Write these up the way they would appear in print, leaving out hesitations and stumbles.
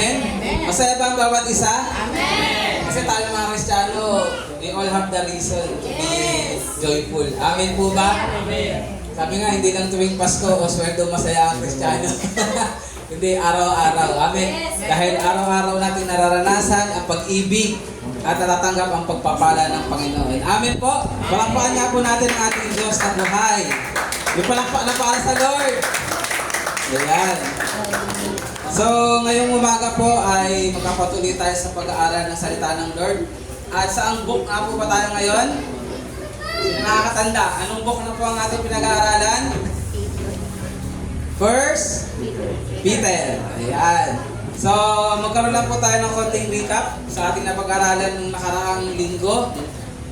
Amen? Masaya ba ang bawat isa? Amen! Kasi tayo mga Kristiyano, we all have the reason to be joyful. Amen po ba? Amen! Sabi nga, hindi lang tuwing Pasko o sweldo masaya ang Kristiyano. Hindi, araw-araw. Amen? Dahil araw-araw natin nararanasan ang pag-ibig at natatanggap ang pagpapala ng Panginoon. Amen po! Palakpakan niya po natin ang ating Diyos na buhay. Yung palakpak na para sa Lord. Ayan. So, ngayong umaga po ay magpapatuloy tayo sa pag-aaral ng salita ng Lord. At saang book nga po ba tayo ngayon? Sino nakakatanda? Anong book na po ang ating pinag-aaralan? First Peter. Ayan. So, magkaroon lang po tayo ng konting recap sa ating napag-aralan ng nakaraang linggo.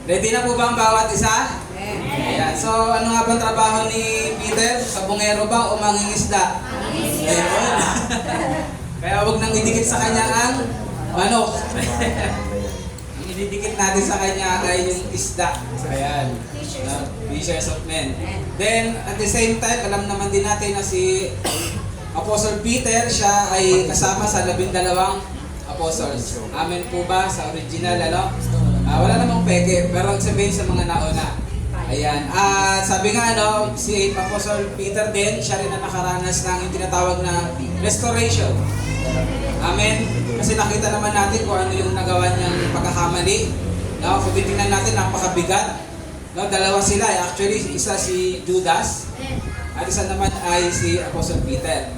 Ready na po ba ang bawat isa? Ayan. So, ano nga bang trabaho ni Peter? Sa bungero ba o mangingisda? Ayun. Kaya huwag nang idikit sa kanya ang manok. Ang ididikit natin sa kanya ay yung isda. Ayan. Fishers of men. Then, at the same time, alam naman din natin na si Apostle Peter, siya ay kasama sa 12 apostles. Amen po ba sa original, ano? Wala namang peke, pero sabihin sa mga nauna. Ayan. At sabi nga, ano, si Apostle Peter din, siya rin na nakaranas ng yung tinatawag na restoration. Amen? Kasi nakita naman natin kung ano yung nagawa niyang pagkakamali. No? Kung titingnan natin, napakabigat. No? Dalawa sila. Actually, isa si Judas at isa naman ay si Apostle Peter.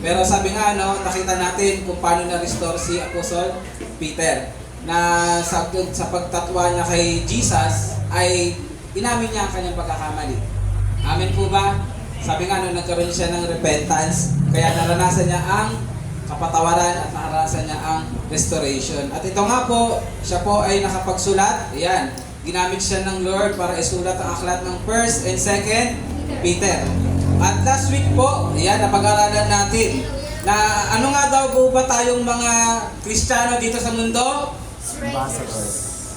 Pero sabi nga, no, nakita natin kung paano na-restore si Apostle Peter. Na sa pagtatwa niya kay Jesus ay inamin niya ang kanyang pagkakamali. Amen po ba? Sabi nga, nung nagkaroon siya ng repentance, kaya naranasan niya ang kapatawaran at naranasan niya ang restoration. At ito nga po, siya po ay nakapagsulat. Ayan, ginamit siya ng Lord para isulat ang aklat ng 1st and 2nd Peter. At last week po, ayan, napag-aralan natin na ano nga daw po ba tayong mga Kristiyano dito sa mundo?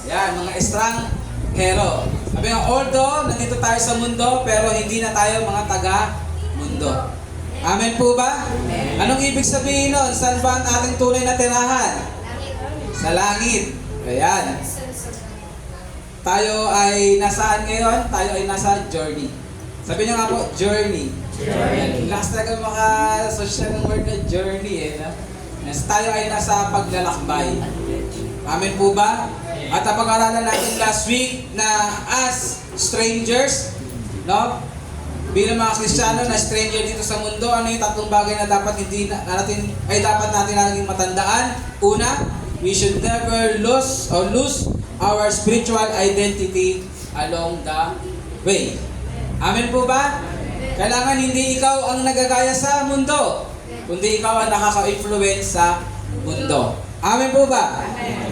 Ayan, mga estranghero. Sabi nga, although nandito tayo sa mundo, pero hindi na tayo mga taga-mundo. Amen po ba? Amen. Anong ibig sabihin nun? Saan ba ang ating tunay na tirahan? Sa langit. Ayan. Tayo ay nasaan ngayon? Tayo ay nasa journey. Sabi niyo nga po, journey. Journey. Last talaga maka-social ng word na journey. Tayo ay nasa paglalakbay. Amen po ba? At napag-aralan natin last week na as strangers, no? Bilang mga Kristiyano na stranger dito sa mundo, ano yung tatlong bagay na dapat dapat natin laging matandaan? Una, we should never lose our spiritual identity along the way. Amen po ba? Kailangan hindi ikaw ang nagagaya sa mundo, kundi ikaw ang nakaka-influence sa mundo. Amen po ba?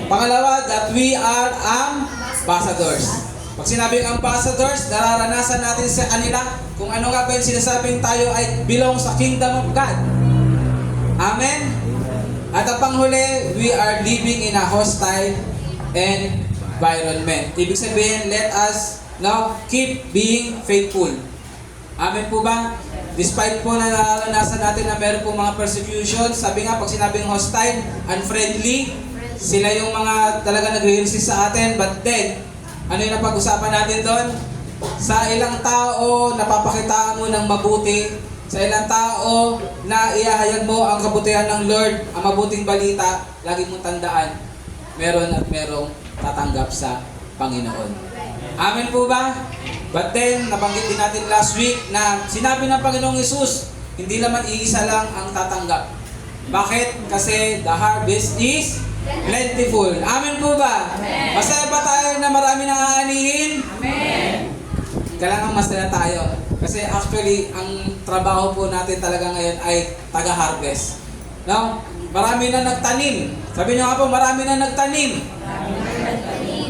Pangalawa, that we are ambassadors. Pag sinabing ambassadors, nararanasan natin sa kanila kung ano nga ba yung sinasabing tayo ay belong sa kingdom of God. Amen? At ang panghuli, we are living in a hostile environment. Ibig sabihin, let us now keep being faithful. Amen po ba? Despite po na nararanasan natin na meron po mga persecution, sabi nga, pag sinabing hostile, unfriendly, sila yung mga talaga nagre-resist sa atin, but then, ano yung napag-usapan natin doon? Sa ilang tao, napapakitaan mo ng mabuti. Sa ilang tao, na iahayag mo ang kabutihan ng Lord, ang mabuting balita, lagi mong tandaan, meron at merong tatanggap sa Panginoon. Amen po ba? But then, nabanggit din natin last week na sinabi ng Panginoong Hesus, hindi naman iisa lang ang tatanggap. Bakit? Kasi the harvest is plentiful. Amen po ba? Amen. Masaya ba tayo na marami nang aanihin? Amen. Kailangan masaya tayo. Kasi actually, ang trabaho po natin talaga ngayon ay taga-harvest. No? Marami na nagtanim. Sabi niyo nga po, marami na nagtanim.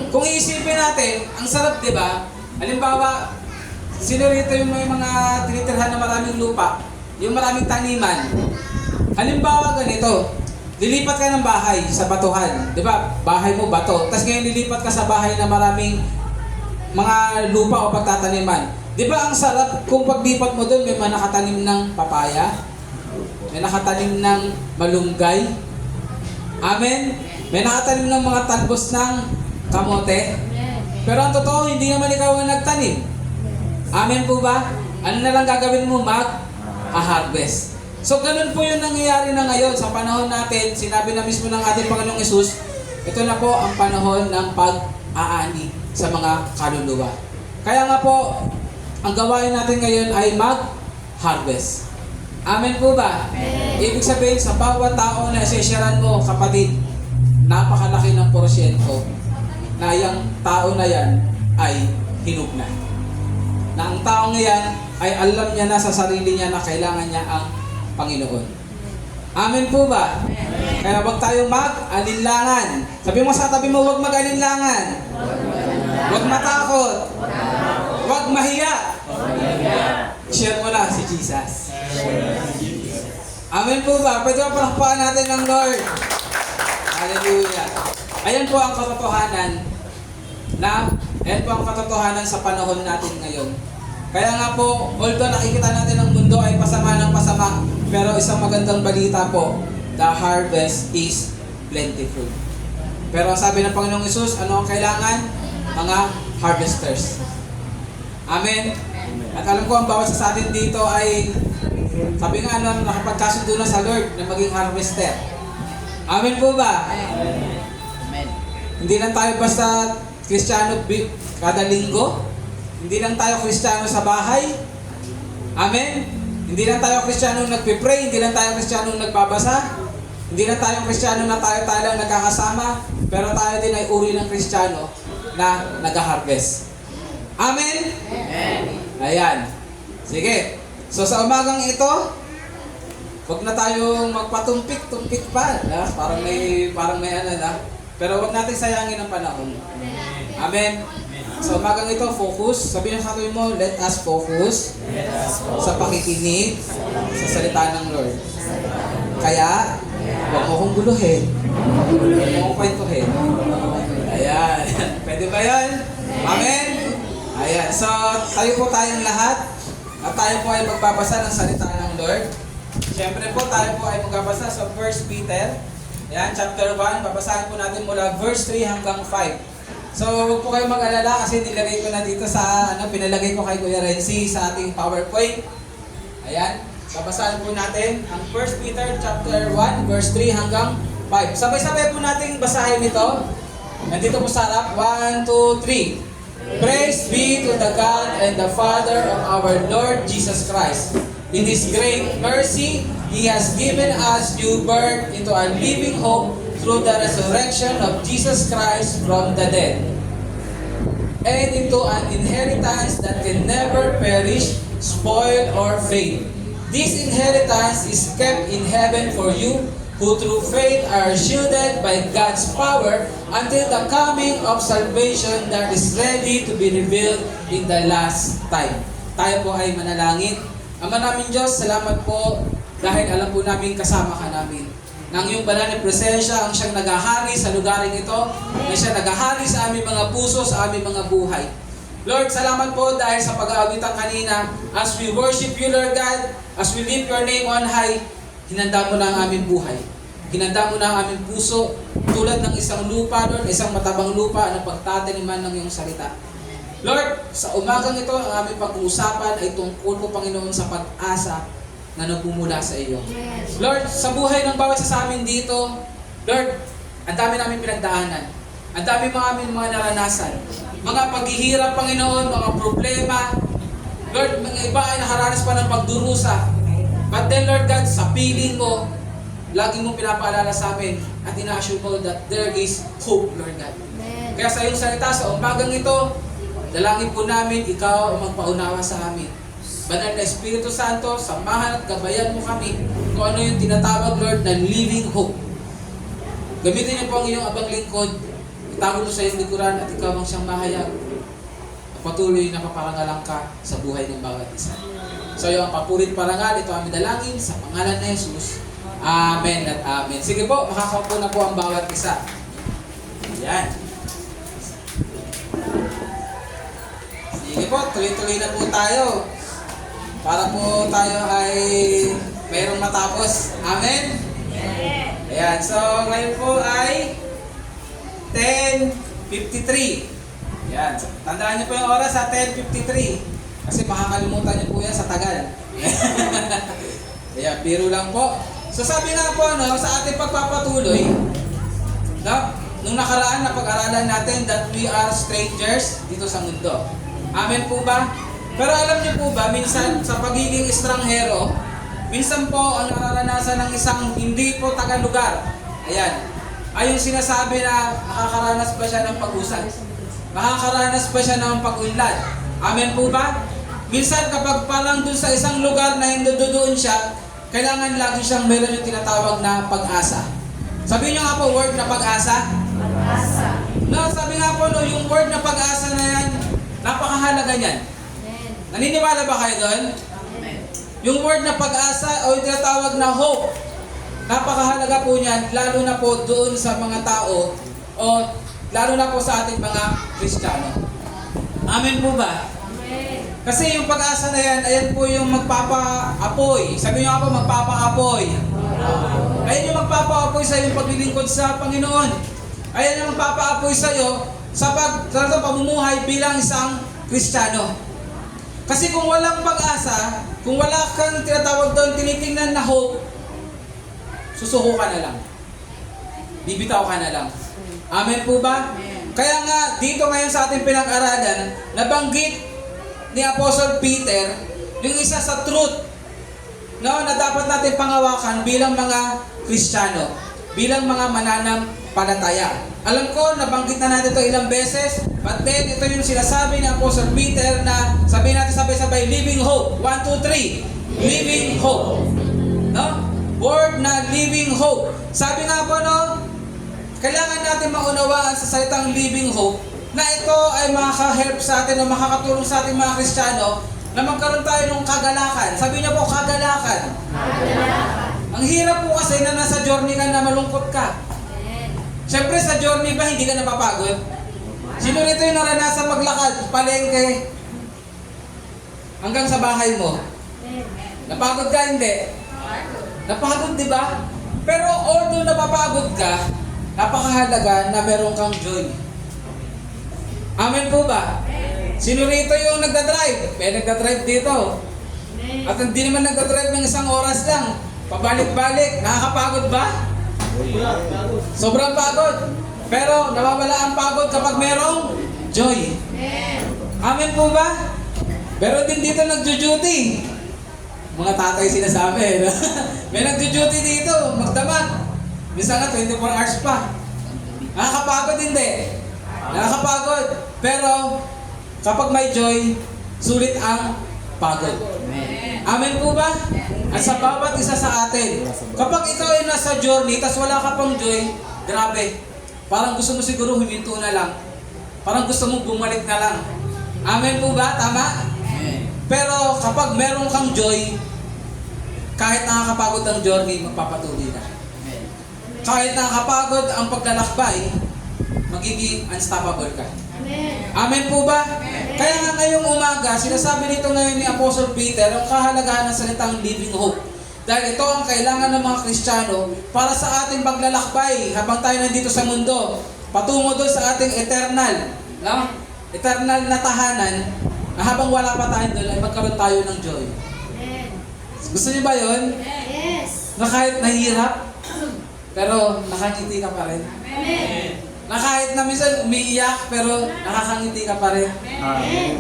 Kung iisipin natin, ang sarap, di ba? Halimbawa, sino rito yung may mga tinitirhan na maraming lupa? Yung maraming taniman. Halimbawa ganito, lilipat ka ng bahay sa batuhan. Di ba? Bahay mo, bato. Tapos ngayon lilipat ka sa bahay na maraming mga lupa o pagtataniman. Di ba ang sarap kung paglipat mo doon, may nakatanim ng papaya, may nakatanim ng malunggay, Amen? May nakatanim ng mga talbos ng kamote. Pero ang totoo, hindi naman ikaw ang nagtanim. Amen po ba? Ano na lang gagawin mo? Mag-harvest. So, ganun po yung nangyayari na ngayon sa panahon natin. Sinabi na mismo ng ating Panginoong Hesus, ito na po ang panahon ng pag-aani sa mga kaluluwa. Kaya nga po, ang gawain natin ngayon ay mag-harvest. Amen po ba? Amen. Ibig sabihin, sa bawat tao na isesyaran mo, kapatid, napakalaki ng porsyento na yung tao na yan ay hinug na. Na ang taong yan ay alam niya na sa sarili niya na kailangan niya ang Panginoon. Amen po ba? Amen. Kaya wag tayong mag-alinlangan. Sabi mo sa tabi mo, wag mag-alinlangan. Wag matakot. Wag mahiya. Share mo na si Jesus. Amen po ba? Pwede ba palakpakan natin ng Lord? Hallelujah. Ayan po ang katotohanan sa panahon natin ngayon. Kaya nga po, although nakikita natin ang mundo ay pasama ng pasama, pero isang magandang balita po, the harvest is plentiful. Pero sabi ng Panginoong Hesus, ano ang kailangan? Mga harvesters. Amen? At alam ko ang bawat sa atin dito ay, sabi nga nakapagkasundo na sa Lord na maging harvester. Amen po ba? Amen. Hindi lang tayo basta Kristiyano kada linggo. Hindi lang tayo Kristiyano sa bahay. Amen? Hindi lang tayo Kristiyano nagpipray. Hindi lang tayo Kristiyano nagbabasa. Hindi lang tayo Kristiyano na tayo lang nagkakasama. Pero tayo din ay uri ng Kristiyano na nag-harvest. Amen? Amen. Ayan. Sige. So sa umagang ito, huwag na tayong magpatumpik-tumpik pa. Parang may ano na. Pero huwag natin sayangin ang panahon. Amen. So umagang ito, focus. Sabihin sa akin mo, let us focus sa pakikinig sa salita ng Lord. Kaya, huwag mo kong guluhin. Huwag mo kong kwentuhin. Ayan. Pwede ba yan? Amen? Ayan. So, tayo po tayong lahat. At tayo po ay magbabasa ng salita ng Lord. Siyempre po, tayo po ay magbabasa sa 1 Peter. Ayan, chapter 1. Babasahin po natin mula verse 3 hanggang 5. So, huwag po kayo mag-alala kasi nilagay ko na dito sa, pinalagay ko kay Kuya Renzi sa ating PowerPoint. Ayan, babasahin po natin ang 1 Peter chapter 1, verse 3 hanggang 5. Sabay-sabay po natin basahin ito. Nandito po sa harap, 1, 2, 3. Praise be to the God and the Father of our Lord Jesus Christ. In His great mercy, He has given us new birth into a living hope through the resurrection of Jesus Christ from the dead, and into an inheritance that can never perish, spoil, or fade. This inheritance is kept in heaven for you, who through faith are shielded by God's power until the coming of salvation that is ready to be revealed in the last time. Tayo po ay manalangin. Ama namin Diyos, salamat po dahil alam po namin kasama ka namin. Nang iyong banal na presensya ang siyang naghahari sa lugaring ito, na siya naghahari sa aming mga puso, sa aming mga buhay. Lord, salamat po dahil sa pag-aawitan kanina, as we worship you, Lord God, as we lift your name on high, hinanda mo na ang aming buhay. Hinanda mo na ang aming puso, tulad ng isang lupa, Lord, isang matabang lupa na pagtataniman ng iyong salita. Lord, sa umagang ito, ang aming pag-uusapan ay tungkol po, Panginoon, sa pag-asa na nagmumula sa iyo. Lord, sa buhay ng bawat sa amin dito, Lord, ang dami namin pinagdaanan. Ang dami mga naranasan. Mga paghihirap, Panginoon, mga problema. Lord, mga iba ay nakaranas pa ng pagdurusa. But then, Lord God, sa piling mo, lagi mo pinapaalala sa amin at ina-assure mo that there is hope, Lord God. Kaya sa iyong salita, sa umagang ito, dalangin po namin, ikaw ang magpaunawa sa amin. Banal na Espiritu Santo, samahan at gabayan mo kami kung ano yung tinatawag, Lord, na living hope. Gamitin niyo po ang iyong abang lingkod, itago mo sa iyong likuran at ikaw ang siyang mahayag. Patuloy na paparangalan ka sa buhay ng bawat isa. So yung papurit parangal, ito ang dalangin sa pangalan na Jesus. Amen at amen. Sige po, makakaupo na po ang bawat isa. Ayan. Sige po, tuloy-tuloy na po tayo. Para po tayo ay mayroong matapos. Amen? Amen. Ayan, so ngayon po ay 10:53. Ayan, so, tandaan niyo po yung oras sa 10:53. Kasi makakalimutan niyo po yan sa tagal. Ayan, biro lang po. So sabi nga po, no, sa ating pagpapatuloy, no, nung nakaraan na pag-aralan natin that we are strangers dito sa mundo. Amen po ba? Pero alam niyo po ba, minsan sa pagiging estranghero, minsan po ang nararanasan ng isang hindi po taga-lugar. Ayan, ay yung sinasabi na nakakaranas ba siya ng pag-usad? Nakakaranas ba siya ng pag-unlad? Amen po ba? Minsan kapag parang dun sa isang lugar na hindi doon siya, kailangan lagi siyang meron yung tinatawag na pag-asa. Sabi niyo nga po, word na pag-asa? Pag-asa. No, sabi nga po, no, yung word na pag-asa na yan, napakahalaga niyan. Naniniwala ba kayo doon? Yung word na pag-asa o yung tinatawag na hope, napakahalaga po niyan, lalo na po doon sa mga tao o lalo na po sa ating mga Kristiyano. Amen po ba? Kasi yung pag-asa na yan, ayan po yung magpapa-apoy. Sabi niyo nga po, magpapa-apoy. Ayan yung magpapa-apoy sa iyong paglilingkod sa Panginoon. Ayan yung magpapa-apoy sa iyo sa pamumuhay bilang isang Kristiyano. Kasi kung walang pag-asa, kung wala kang tinatawag doon, tinitingnan na hope, susuko ka na lang. Bibitaw ka na lang. Amen po ba? Kaya nga, dito ngayon sa ating pinag-aralan, nabanggit ni Apostle Peter, yung isa sa truth, no, na dapat natin pangawakan bilang mga Kristiyano, bilang mga mananampalataya. Alam ko, nabanggit na natin ito ilang beses, but then ito yung sinasabi ni Apostle Peter na sabihin natin sabay-sabay, living hope. 1, 2, 3. Living hope. No? Word na living hope. Sabi nga po, no, kailangan natin maunawaan sa salitang living hope na ito ay makaka-help sa atin o makakatulong sa ating mga Kristiyano na magkaroon tayo ng kagalakan. Sabi niyo po, kagalakan. Kagalakan. Ang hirap po kasi na nasa journey ka na malungkot ka. Siyempre sa journey ba hindi ka napapagod? Sino rito yung naranasan maglakad, palengke, hanggang sa bahay mo? Napagod ka, hindi? Napagod, di ba? Pero although napapagod ka, napakahalaga na meron kang joy. Amen po ba? Sino rito yung nagdadrive? May nagdadrive dito. At hindi naman nagdadrive ng isang oras lang. Pabalik-balik. Nakakapagod ba? Sobrang pagod. Pero nawawala ang pagod kapag merong joy. Amen po ba? Pero din dito nagjo-duty. Mga tatay sinasabi. May nagjo-duty dito. Magdamag. Minsan nga 24 hours pa. Nakakapagod hindi. Nakakapagod. Pero kapag may joy, sulit ang pagod. Amen po ba? At sa bawat isa sa atin, kapag ikaw ay nasa journey, tas wala ka pang joy, grabe. Parang gusto mo siguro huminto na lang. Parang gusto mo bumalik na lang. Amen po ba? Tama? Pero kapag meron kang joy, kahit nakakapagod ang journey, magpapatuloy ka. Kahit nakakapagod ang paglalakbay, magiging unstoppable ka. Amen po ba? Kaya nga ngayong umaga, sinasabi nito ngayon ni Apostle Peter, ang kahalagahan ng salitang living hope. Dahil ito ang kailangan ng mga Kristiyano para sa ating paglalakbay habang tayo nandito sa mundo, patungo doon sa ating eternal, no? Eternal na tahanan, na habang wala pa tayo doon, ay magkaroon tayo ng joy. Gusto niyo ba yun? Yes. Na kahit nahihirap, pero nakangiti ka pa rin. Na kahit na minsan umiiyak, pero nakakangiti ka pa rin.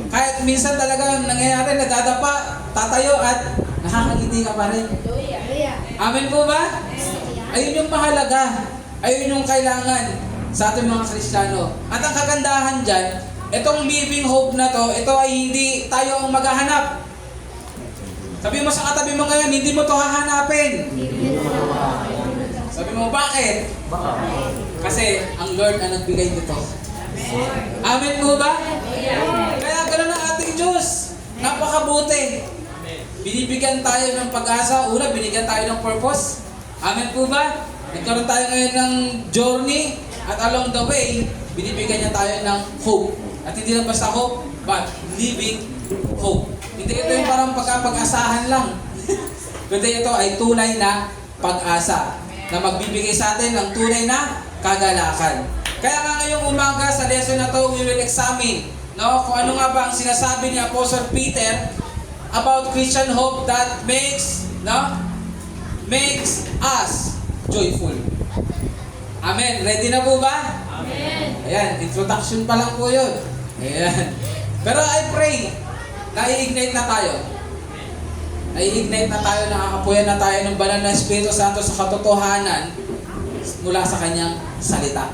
Kahit minsan talaga nangyayari, nagdadapa, tatayo at nakakangiti ka pa rin. Amen po ba? Ayun yung mahalaga. Ayun yung kailangan sa ating mga Kristiyano. At ang kagandahan dyan, itong living hope na to, ito ay hindi tayo ang maghahanap. Sabi mo sa katabi mo ngayon, hindi mo to hahanapin. Sabi mo, bakit? Kasi ang Lord ang nagbigay nito. Amen po ba? Kaya gano'n ang ating Diyos. Napakabuti. Binibigyan tayo ng pag-asa. Una, binigyan tayo ng purpose. Amen po ba? Nagkaroon tayo ngayon ng journey. At along the way, binibigyan niya tayo ng hope. At hindi lang basta hope, but living hope. Hindi ito yung parang pag-asahan lang. Kundi ito ay tunay na pag-asa. na magbibigay sa atin ng tunay na kagalakan. Kaya nga ngayong umaga sa lesson na to, we will examine kung ano nga ba ang sinasabi ni Apostle Peter about Christian hope that makes us joyful. Amen. Ready na po ba? Amen. Ayan, introduction pa lang po yun. Ayan. Pero I pray, nai-ignite na tayo. Nai-ignite na tayo, nakakapuyan na tayo ng banal na Espiritu Santo sa katotohanan mula sa kanyang salita.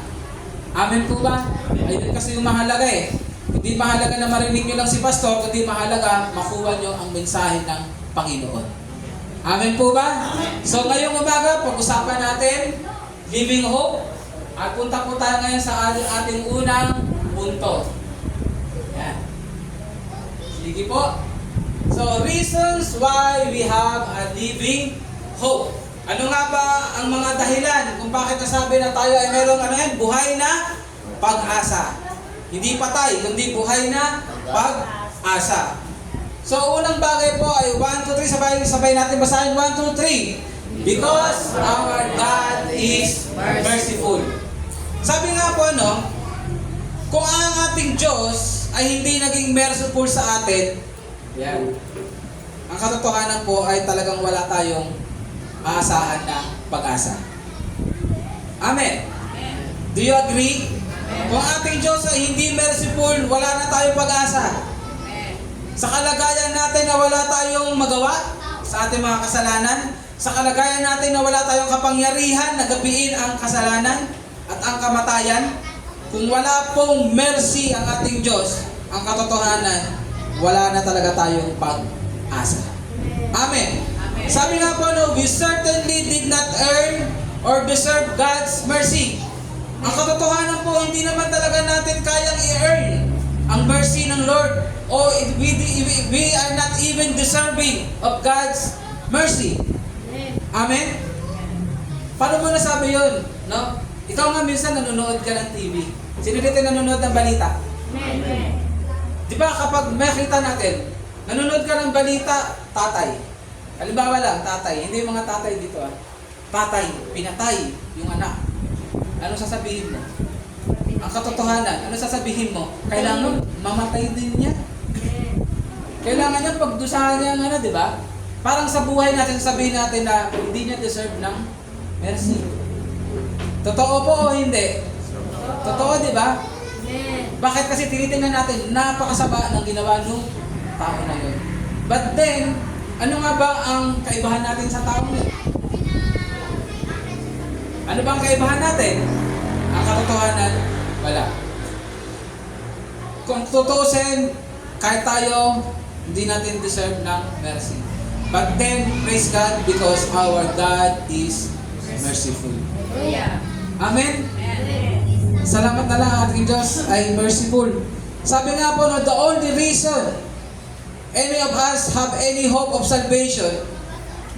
Amen po ba? Ayun kasi yung mahalaga eh. Hindi mahalaga na marinig nyo lang si Pastor, kundi mahalaga makuha nyo ang mensahe ng Panginoon. Amen po ba? So ngayong umaga, pag-usapan natin living hope. At punta po tayo ngayon sa ating unang punto. Yan. Sige po. So, reasons why we have a living hope. Ano nga ba ang mga dahilan kung bakit nasabi na tayo ay merong buhay na pag-asa. Hindi patay, kundi buhay na pag-asa. So, unang bagay po ay 1, 2, 3. Sabay natin basahin. 1, 2, 3. Because our God is merciful. Sabi nga po, kung ang ating Diyos ay hindi naging merciful sa atin, yan. Ang katotohanan po ay talagang wala tayong aasahan na pag-asa. Amen. Do you agree? Kung ang ating Diyos ay hindi merciful, wala na tayong pag-asa. Sa kalagayan natin na wala tayong magawa sa ating mga kasalanan, sa kalagayan natin na wala tayong kapangyarihan na gapiin ang kasalanan at ang kamatayan, kung wala pong mercy ang ating Diyos, ang katotohanan, wala na talaga tayong pag-asa. Amen. Sabi nga po, we certainly did not earn or deserve God's mercy. Ang katotohanan po, hindi naman talaga natin kayang i-earn ang mercy ng Lord. O we are not even deserving of God's mercy. Amen? Paano mo nasabi yun? Ikaw nga minsan nanonood ka ng TV. Sino dito nanonood ng balita? Di ba kapag makita natin, nanonood ka ng balita, tatay. Halimbawa lang, tatay. Hindi yung mga tatay dito Tatay, pinatay yung anak. Ano sasabihin mo? Ang katotohanan, ano sasabihin mo? Kailangan mamatay din niya. Kailangan niya pagdusahan niya di ba? Parang sa buhay natin, sabihin natin na hindi niya deserve ng mercy. Totoo po o hindi? Totoo, di ba? Bakit? Kasi tinitingnan natin, napakasaba ng ginawa ng tao na yun. But then, ano nga ba ang kaibahan natin sa tao yun? Ano ba ang kaibahan natin? Ang katotohanan, wala. Kung tutusin, kahit tayo, hindi natin deserve ng mercy. But then, praise God because our God is merciful. Amen? Salamat na lang ang ating Diyos ay merciful. Sabi nga po, the only reason any of us have any hope of salvation,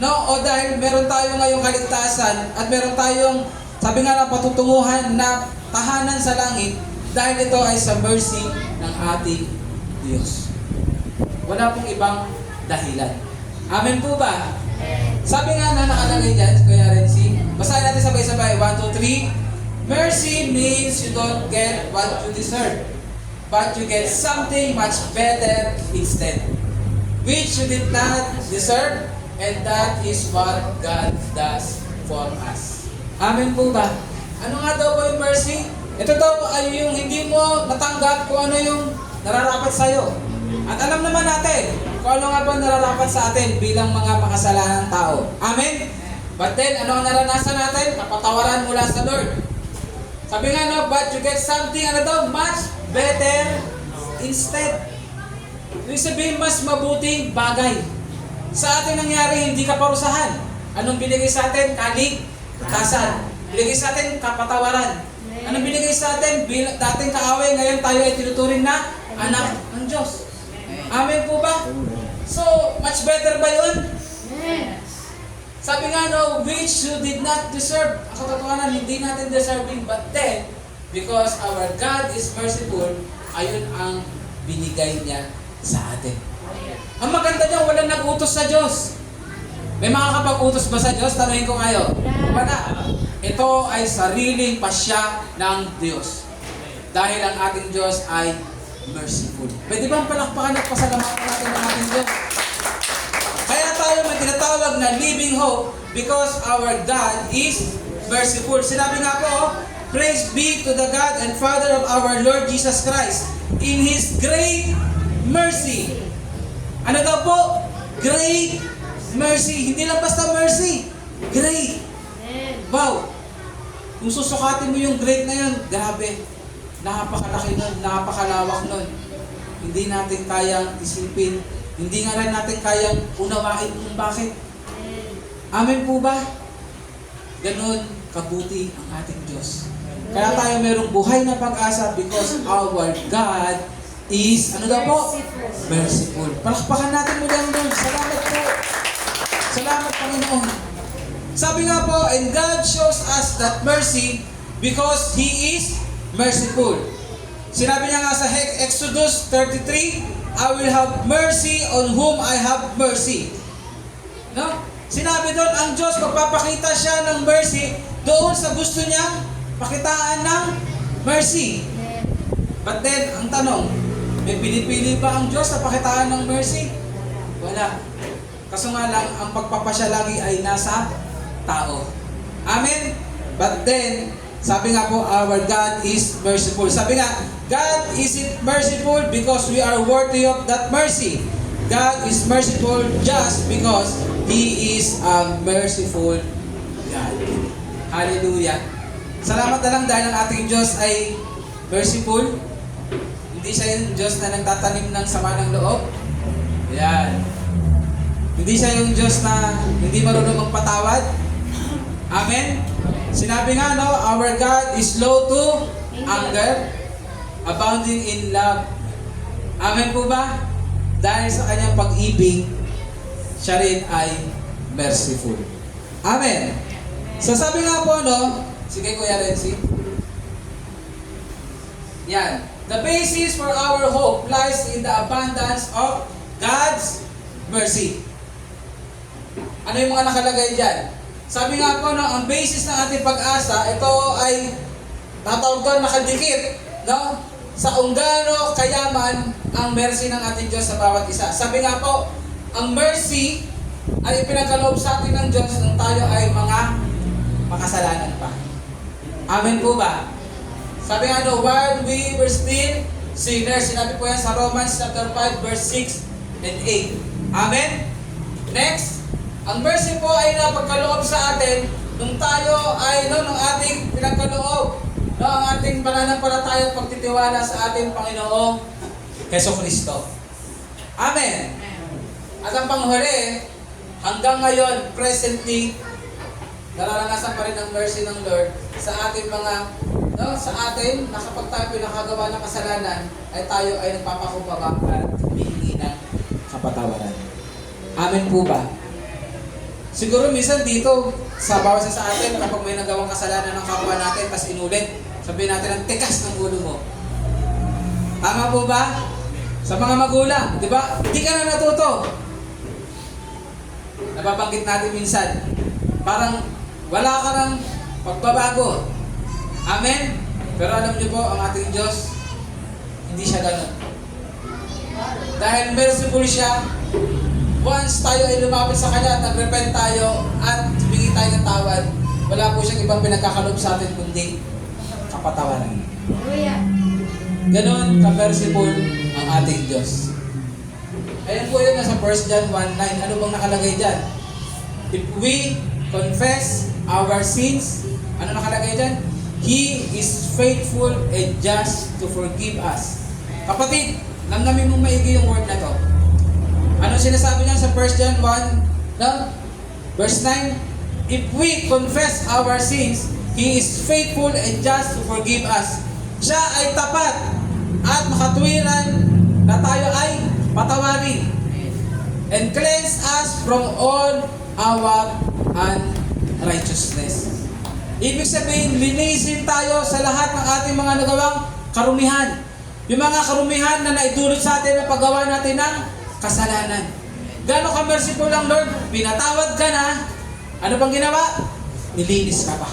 o dahil meron tayo ngayong kaligtasan at meron tayong, sabi nga na, patutunguhan na tahanan sa langit, dahil ito ay sa mercy ng ating Diyos. Wala pong ibang dahilan. Amen po ba? Sabi nga na nakalagay dyan, Kuya Renzi, basahin natin sabay-sabay. 1, 2, 3. Mercy means you don't get what you deserve, but you get something much better instead, which you did not deserve, and that is what God does for us. Amen po ba? Ano nga daw po yung mercy? Ito daw ay yung hindi mo natanggap kung ano yung nararapat sa'yo. At alam naman natin kung ano nga ba nararapat sa atin bilang mga makasalanang tao. Amen? But then, ano ang naranasan natin? Kapatawaran mula sa Lord. Sabi nga but you get something much better instead. Ibig sabihin, mas mabuting bagay. Sa atin nangyari, hindi ka parusahan. Anong binigay sa atin? Kaligtasan. Binigay sa atin, kapatawaran. Anong binigay sa atin? Dating kaaway, ngayon tayo ay tinuturing na anak ng Diyos. Amen po ba? So, much better ba yun? Sabi nga which you did not deserve. Ang katotohanan, hindi natin deserving. But then, because our God is merciful, ayun ang binigay niya sa atin. Ang maganda niya, walang nag-utos sa Diyos. May makakapag-utos ba sa Diyos? Tanungin ko kayo. Wala. ito ay sariling pasya ng Diyos. Dahil ang ating Diyos ay merciful. Pwede ba palakpakan at pasalamatan natin ang ating Diyos? Kaya tayo may tinatawag na living hope because our God is merciful. Sinabi nga po, praise be to the God and Father of our Lord Jesus Christ in His great mercy. Ano daw po? Great mercy. Hindi lang basta mercy. Great. Wow. Kung susukatin mo yung great na yun, grabe. Napakalaki nun, napakalawak nun. Hindi natin kayang isipin. Hindi nga rin natin kayang unawain kung bakit. Amen po ba? Ganon kabuti ang ating Diyos. Kaya tayo merong buhay na pag-asa because our God is, ano daw po? Merciful. Palakpakan natin mo lang doon. Salamat po. Salamat, Panginoon. Sabi nga po, and God shows us that mercy because He is merciful. Sinabi niya nga sa Exodus 33, I will have mercy on whom I have mercy. No? Sinabi doon, ang Diyos, magpapakita siya ng mercy doon sa gusto niya pakitaan ng mercy. But then, ang tanong, may pinipili ba ang Diyos na pakitaan ng mercy? Wala. Kaso nga lang, ang pagpapasya lagi ay nasa tao. Amen? But then, sabi nga po, our God is merciful. Sabi nga, God isn't merciful because we are worthy of that mercy. God is merciful just because He is a merciful God. Hallelujah. Salamat na lang dahil ang ating Diyos ay merciful. Hindi siya yung Diyos na nagtatanim ng sama ng loob. Yan. Hindi siya yung Diyos na hindi marunong magpatawad. Amen? Sinabi nga, no, our God is slow to anger, abounding in love. Amen po ba? Dahil sa kanyang pag-ibig, siya rin ay merciful. Amen? So sabi nga po, no, sige Kuya Renzi. Yan. The basis for our hope lies in the abundance of God's mercy. Ano yung mga nakalagay dyan? Sabi nga po, no, ang basis ng ating pag-asa, ito ay tatawag doon nakadikit, no? Sa kung gaano kayaman ang mercy ng ating Diyos sa bawat isa. Sabi nga po, ang mercy ay ipinagkaloob sa atin ng Diyos nung tayo ay mga makasalanan pa. Amen po ba? Sabi nga, no, while we were still sinners, sinabi po yan sa Romans chapter 5, verse 6 and 8. Amen? Next, ang mercy po ay napagkaloob sa atin nung tayo ay, no, nung ating pinagkaloob, no, ang ating pananampalataya at pagtitiwala sa ating Panginoong Jesucristo. Amen. At ang panghuli, hanggang ngayon, presently, nararanasan pa rin ang mercy ng Lord sa ating mga, no, sa atin, na kapag tayo pinakagawa ng kasalanan, ay tayo ay nagpapakumbaba at humihingi ng kapatawaran. Amen po ba? Siguro minsan dito, sa bawat isa sa atin, kapag may nagawang kasalanan ng kapwa natin, tas inulit, sabihin natin ang tikas ng ulo mo. Tama po ba? Sa mga magulang, di ba? Hindi ka na natuto. Nababanggit natin minsan, parang wala ka ng pagbabago. Amen? Pero alam niyo po, ang ating Diyos, hindi siya ganun. Dahil merciful siya, once tayo ay lumapit sa Kanya at nag-repent tayo at humingi tayo ng tawad, wala po siyang ibang pinagkakalob sa atin kundi kapatawaran. Ganon ka-merciful ang ating Diyos. Ayan po yun nasa 1 John 1:9. Ano bang nakalagay dyan? If we confess our sins, ano nakalagay dyan? He is faithful and just to forgive us. Kapatid, namnamin mong maigi yung word na to. Ano sinasabi niya sa 1 John 1, no? Verse 9, if we confess our sins, He is faithful and just to forgive us. Siya ay tapat at makatwiran na tayo ay patawarin and cleanse us from all our unrighteousness. Ibig sabihin, linisin tayo sa lahat ng ating mga nagawang karumihan. Yung mga karumihan na naidulot sa atin na paggawa natin ng kasalanan. Gano'n ka merciful ang Lord? Pinatawad ka na. Ano bang ginawa? Nilinis ka pa.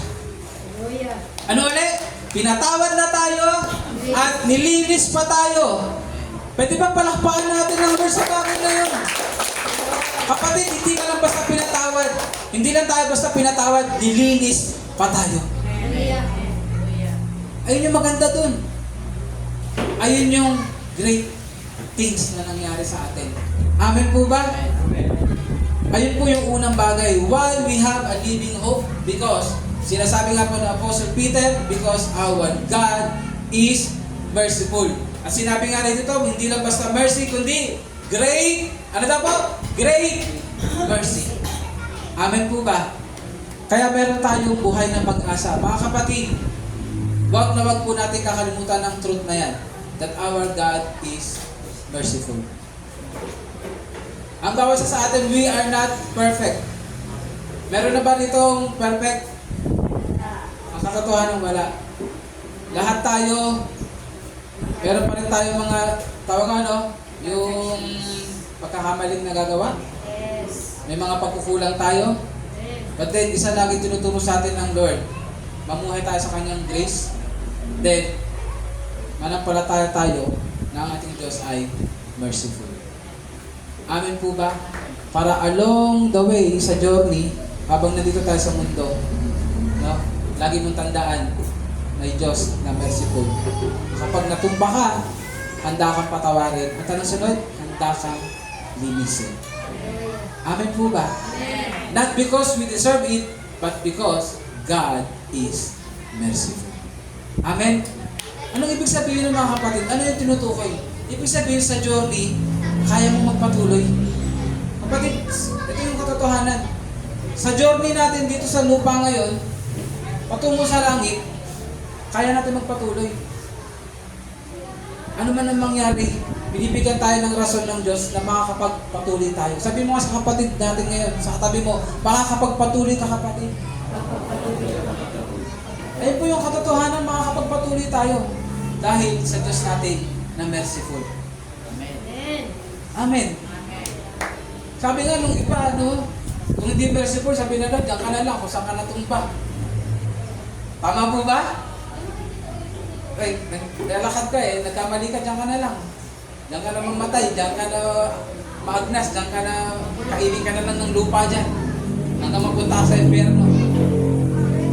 Ano ulit? Pinatawad na tayo at nilinis pa tayo. Pwede ba palakpakan natin ang verse sa bagay na yun? Kapatid, hindi ka lang basta pinatawad. Hindi lang tayo basta pinatawad, nilinis pa tayo. Ayun yung maganda dun. Ayun yung great things na nangyari sa atin. Amen po ba? Ayun po yung unang bagay. Why we have a living hope? Because, sinasabi nga po ng Apostle Peter, because our God is merciful. At sinabi nga rin dito, hindi lang basta mercy, kundi great, ano daw po? Great mercy. Amen po ba? Kaya meron tayong buhay ng pag-asa. Mga kapatid, wag na wag po natin kakalimutan ang truth na yan, that our God is merciful. Ang bawat isa sa atin, we are not perfect. Meron na ba nitong perfect? Ang katotohanan wala. Lahat tayo, meron pa rin tayong mga, tawag ano, yung pagkakamaling nagagawa. May mga pagkukulang tayo. But then, isa lagi tinuturo sa atin ng Lord. Mamuhay tayo sa Kanyang grace. Then, manampalataya tayo na ang ating Diyos ay merciful. Amen po ba? Para along the way sa journey, habang nandito tayo sa mundo, no? Lagi mong tandaan, may Diyos na merciful. Kapag natumba ka, handa kang patawarin. At anong sunod? Handa kang linisin. Amen po ba? Not because we deserve it, but because God is merciful. Amen? Anong ibig sabihin ng mga kapatid? Ano yung tinutukoy? Ibig sabihin sa journey, kaya mong magpatuloy. Kapatid, ito yung katotohanan. Sa journey natin dito sa lupa ngayon, patungo sa langit, kaya natin magpatuloy. Ano man ang mangyari, binibigyan tayo ng rason ng Diyos na makakapagpatuloy tayo. Sabi mo nga sa kapatid natin ngayon, sa katabi mo, makakapagpatuloy ka kapatid. Ayun po yung katotohanan, makakapagpatuloy tayo. Dahil sa Diyos natin na merciful. Amen. Amen. Sabi nga nung iba, kung hindi merciful, sabi na diyan ka na lang kung saan ka natumba. Tama po ba? Ay, naglalakad ka nagkamali ka, diyan ka na lang. Diyan ka na mamatay, diyan ka na maagnas, diyan ka na, kainin ka na lang ng lupa diyan. Hanggang mapunta sa impyerno.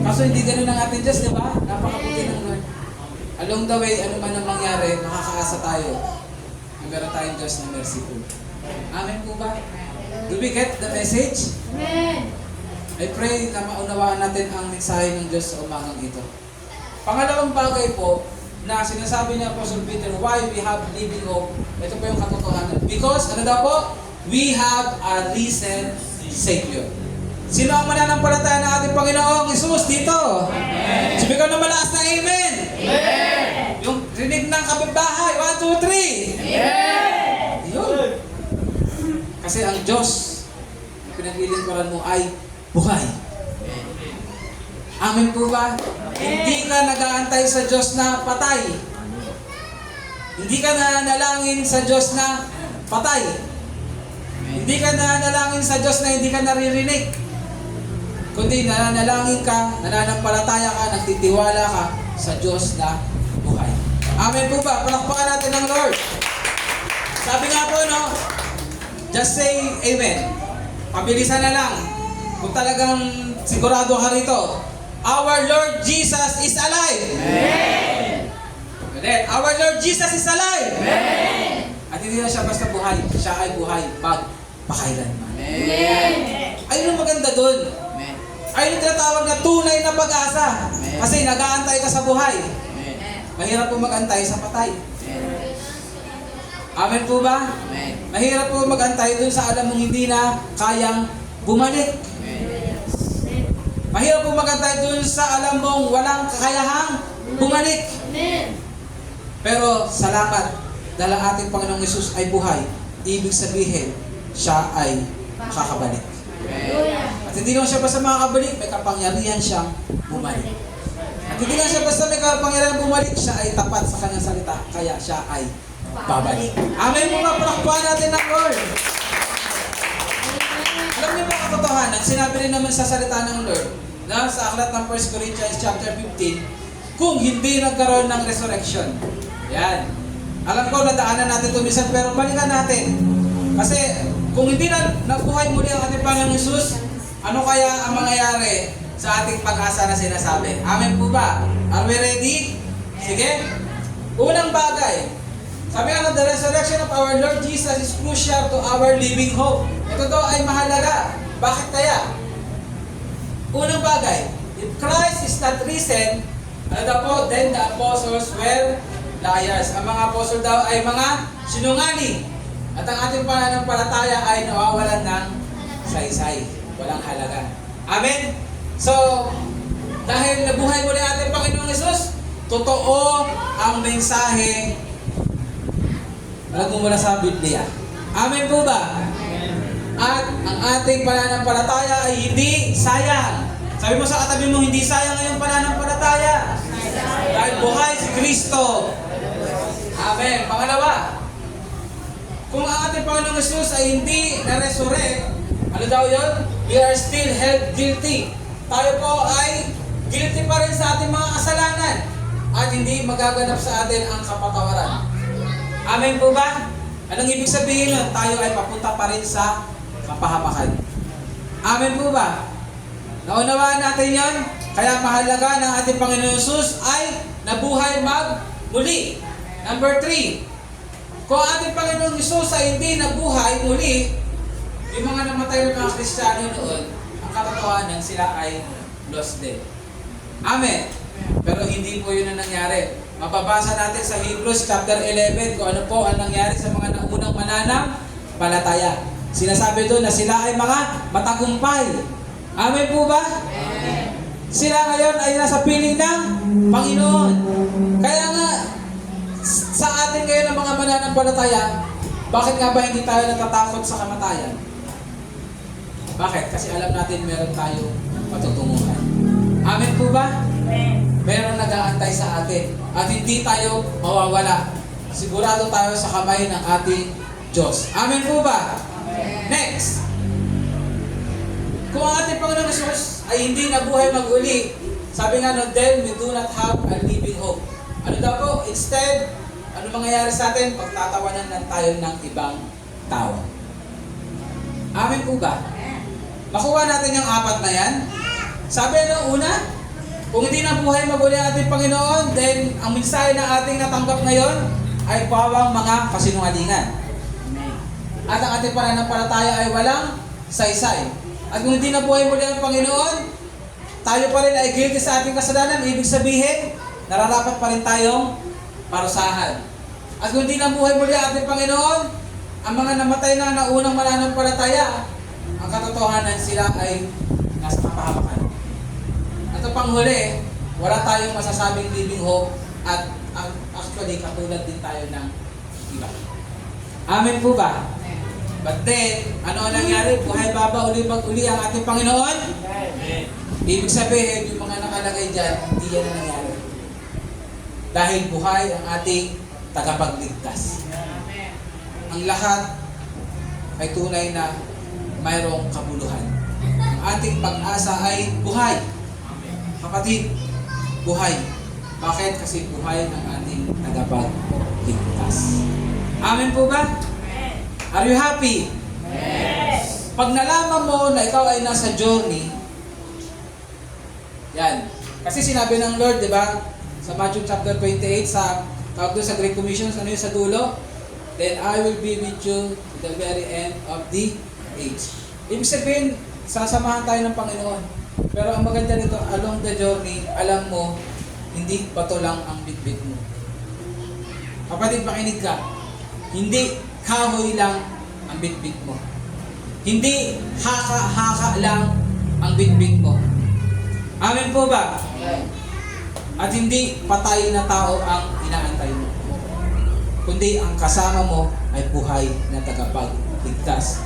Kaso hindi ganun ang ating Diyos, di ba? Napakabuti ng Lord. Along the way, ano man ang mangyari, makakaasa tayo na meron tayong Diyos na merciful. Amen po ba? Do we get the message? Amen. I pray na maunawaan natin ang mensahe ng Diyos sa umagang ito. Pangalawang bagay po na sinasabi niya Apostle Peter, why we have living hope. Ito po yung katotohanan. Because, ano daw po? We have a risen Savior. Sino ang mananampalataya ng ating Panginoong Isus dito? Amen. Sabi ko na malakas na amen. Amen. Yung rinig ng kapitbahay. 1, 2, 3. Amen. Yun. Kasi ang Diyos na pinaglilingkuran mo ay buhay. Amen po ba? Hindi ka nag-aantay sa Diyos na patay. Hindi ka nanalangin sa Diyos na patay. Hindi ka nanalangin sa Diyos na hindi ka naririnig. Kundi nananalangin ka, nananampalataya ka, nagtitiwala ka sa Diyos na buhay. Amen po ba? Palakpakan natin ng Lord. Sabi nga po, just say amen. Pabilisan na lang. Kung talagang sigurado ka rito, our Lord Jesus is alive. Amen. Then, our Lord Jesus is alive. Amen. At hindi na siya basta buhay. Siya ay buhay magpakailanman. Amen. Ayun ang maganda doon. Amen. Ayun yung tinatawag na tunay na pag-asa. Amen. Kasi nag-aantay ka sa buhay. Amen. Mahirap po mag-antay sa patay. Amen. Amen po ba? Amen. Mahirap po mag-antay doon sa alam mong hindi na kayang bumalik. Amen. Mahirap po mag-antay doon sa alam mong walang kakayahang bumalik. Amen. Pero salamat dahil ang ating Panginoong Hesus ay buhay. Ibig sabihin, siya ay makakabalik. Amen. At hindi lang siya basta makakabalik, may kapangyarihan siyang bumalik. At hindi lang siya basta may kapangyarihan bumalik, siya ay tapat sa kanyang salita, kaya siya ay babalik. Amen po nga, palakpakan natin ng Lord. Alam niyo ba katotohanan, sinabi rin naman sa salita ng Lord, na sa aklat ng 1 Corinthians chapter 15 kung hindi nagkaroon ng resurrection. Yan. Alam ko, nadaanan natin ito minsan, pero balikan natin. Kasi kung hindi na nabuhay muli ang ating Panginoong Hesus, ano kaya ang mangyayari sa ating pag-asa na sinasabi? Amen po ba? Are we ready? Sige. Unang bagay, sabi nga, the resurrection of our Lord Jesus is crucial to our living hope. Ito daw ay mahalaga. Bakit kaya? Unang bagay, if Christ is not risen, ano daw po, then the apostles were liars. Ang mga apostol daw ay mga sinungaling. At ang ating pananampalataya ay nawawalan ng saysay. Walang halaga. Amen? So, dahil nabuhay muli ang ating Panginoong Hesus, totoo ang mensahe na nagmumula sa Biblia. Amen po ba? At ang ating pananampalataya ay hindi sayang. Sabi mo sa katabi mo, hindi sayang ang iyong pananampalataya. Dahil buhay si Kristo. Amen. Pangalawa, kung ang ating Panginoong Hesus ay hindi na-resurrect, ano daw yun? We are still held guilty. Tayo po ay guilty pa rin sa ating mga kasalanan at hindi magaganap sa atin ang kapatawaran. Amen po ba? Anong ibig sabihin nun? Tayo ay papunta pa rin sa kapahamakan. Amen po ba? Naunawaan natin yan? Kaya mahalaga ng ating Panginoon Hesus ay nabuhay muli. Number 3, kung ating Panginoon Hesus ay hindi nabuhay muli, yung mga namatay ng mga Kristiyano noon, ang katotohanan sila ay lost dead. Amen. Pero hindi po yun ang nangyari. Mababasa natin sa Hebrews chapter 11 kung ano po ang nangyari sa mga naunang mananampalataya. Sinasabi doon na sila ay mga matagumpay. Amen po ba? Amen. Sila ngayon ay nasa piling ng Panginoon. Kaya nga, sa atin ngayon ang mga mananampalataya, bakit nga ba hindi tayo natatakot sa kamatayan? Bakit? Kasi alam natin meron tayo patutunguhan. Amen po ba? Amen. Meron nag-aantay sa atin at hindi tayo mawawala. Sigurado tayo sa kamay ng ating Diyos. Amen po ba? Amen. Next. Kung ang ating Panginoong Hesus ay hindi nabuhay mag-uli, sabi nga no, then we do not have a living hope. Ano daw po? Instead, ano mangyayari sa atin? Pagtatawanan lang tayo ng ibang tao. Amen po ba? Makuha natin yung 4 na yan. Sabi no, una, kung hindi nabuhay mag-uli ang ating Panginoon, then ang mensahe na ating natanggap ngayon ay pawang mga kasinungalingan. At ang ating pananampalataya ay walang saysay. At kung hindi nabuhay muli ang Panginoon, tayo pa rin ay guilty sa ating kasalanan. Ibig sabihin, nararapat pa rin tayong parusahan. At kung hindi nabuhay muli ang ating Panginoon, ang mga namatay na naunang mananampalataya, ang katotohanan sila ay nasa kapahamakan. At panghuli, wala tayong masasabing living hope at actually katulad din tayo ng iba. Amen po ba? But then, ano ang nangyari? Buhay baba uli mag-uli ang ating Panginoon? Amen. Ibig sabihin, yung mga nakalagay dyan, hindi yan ang nangyari. Dahil buhay ang ating tagapagligtas. Amen. Ang lahat ay tunay na mayroong kabuluhan. Ang ating pag-asa ay buhay. Kapatid, buhay. Bakit? Kasi buhay ng ating tagapagligtas. Amen po ba? Amen. Are you happy? Yes. Pag nalaman mo na ikaw ay nasa journey, yan. Kasi sinabi ng Lord, di ba? Sa Matthew chapter 28, sa tawag doon sa Great Commission, ano yung sa dulo? Then I will be with you to the very end of the age. Ibig sabihin, sasamahan tayo ng Panginoon. Pero ang maganda nito, along the journey, alam mo, hindi bato lang ang bitbit mo. Kapatid, makinig ka. Hindi kahoy lang ang bitbit mo. Hindi haka-haka lang ang bitbit mo. Amen po ba? At hindi patay na tao ang inaantay mo. Kundi ang kasama mo ay buhay na tagapagligtas.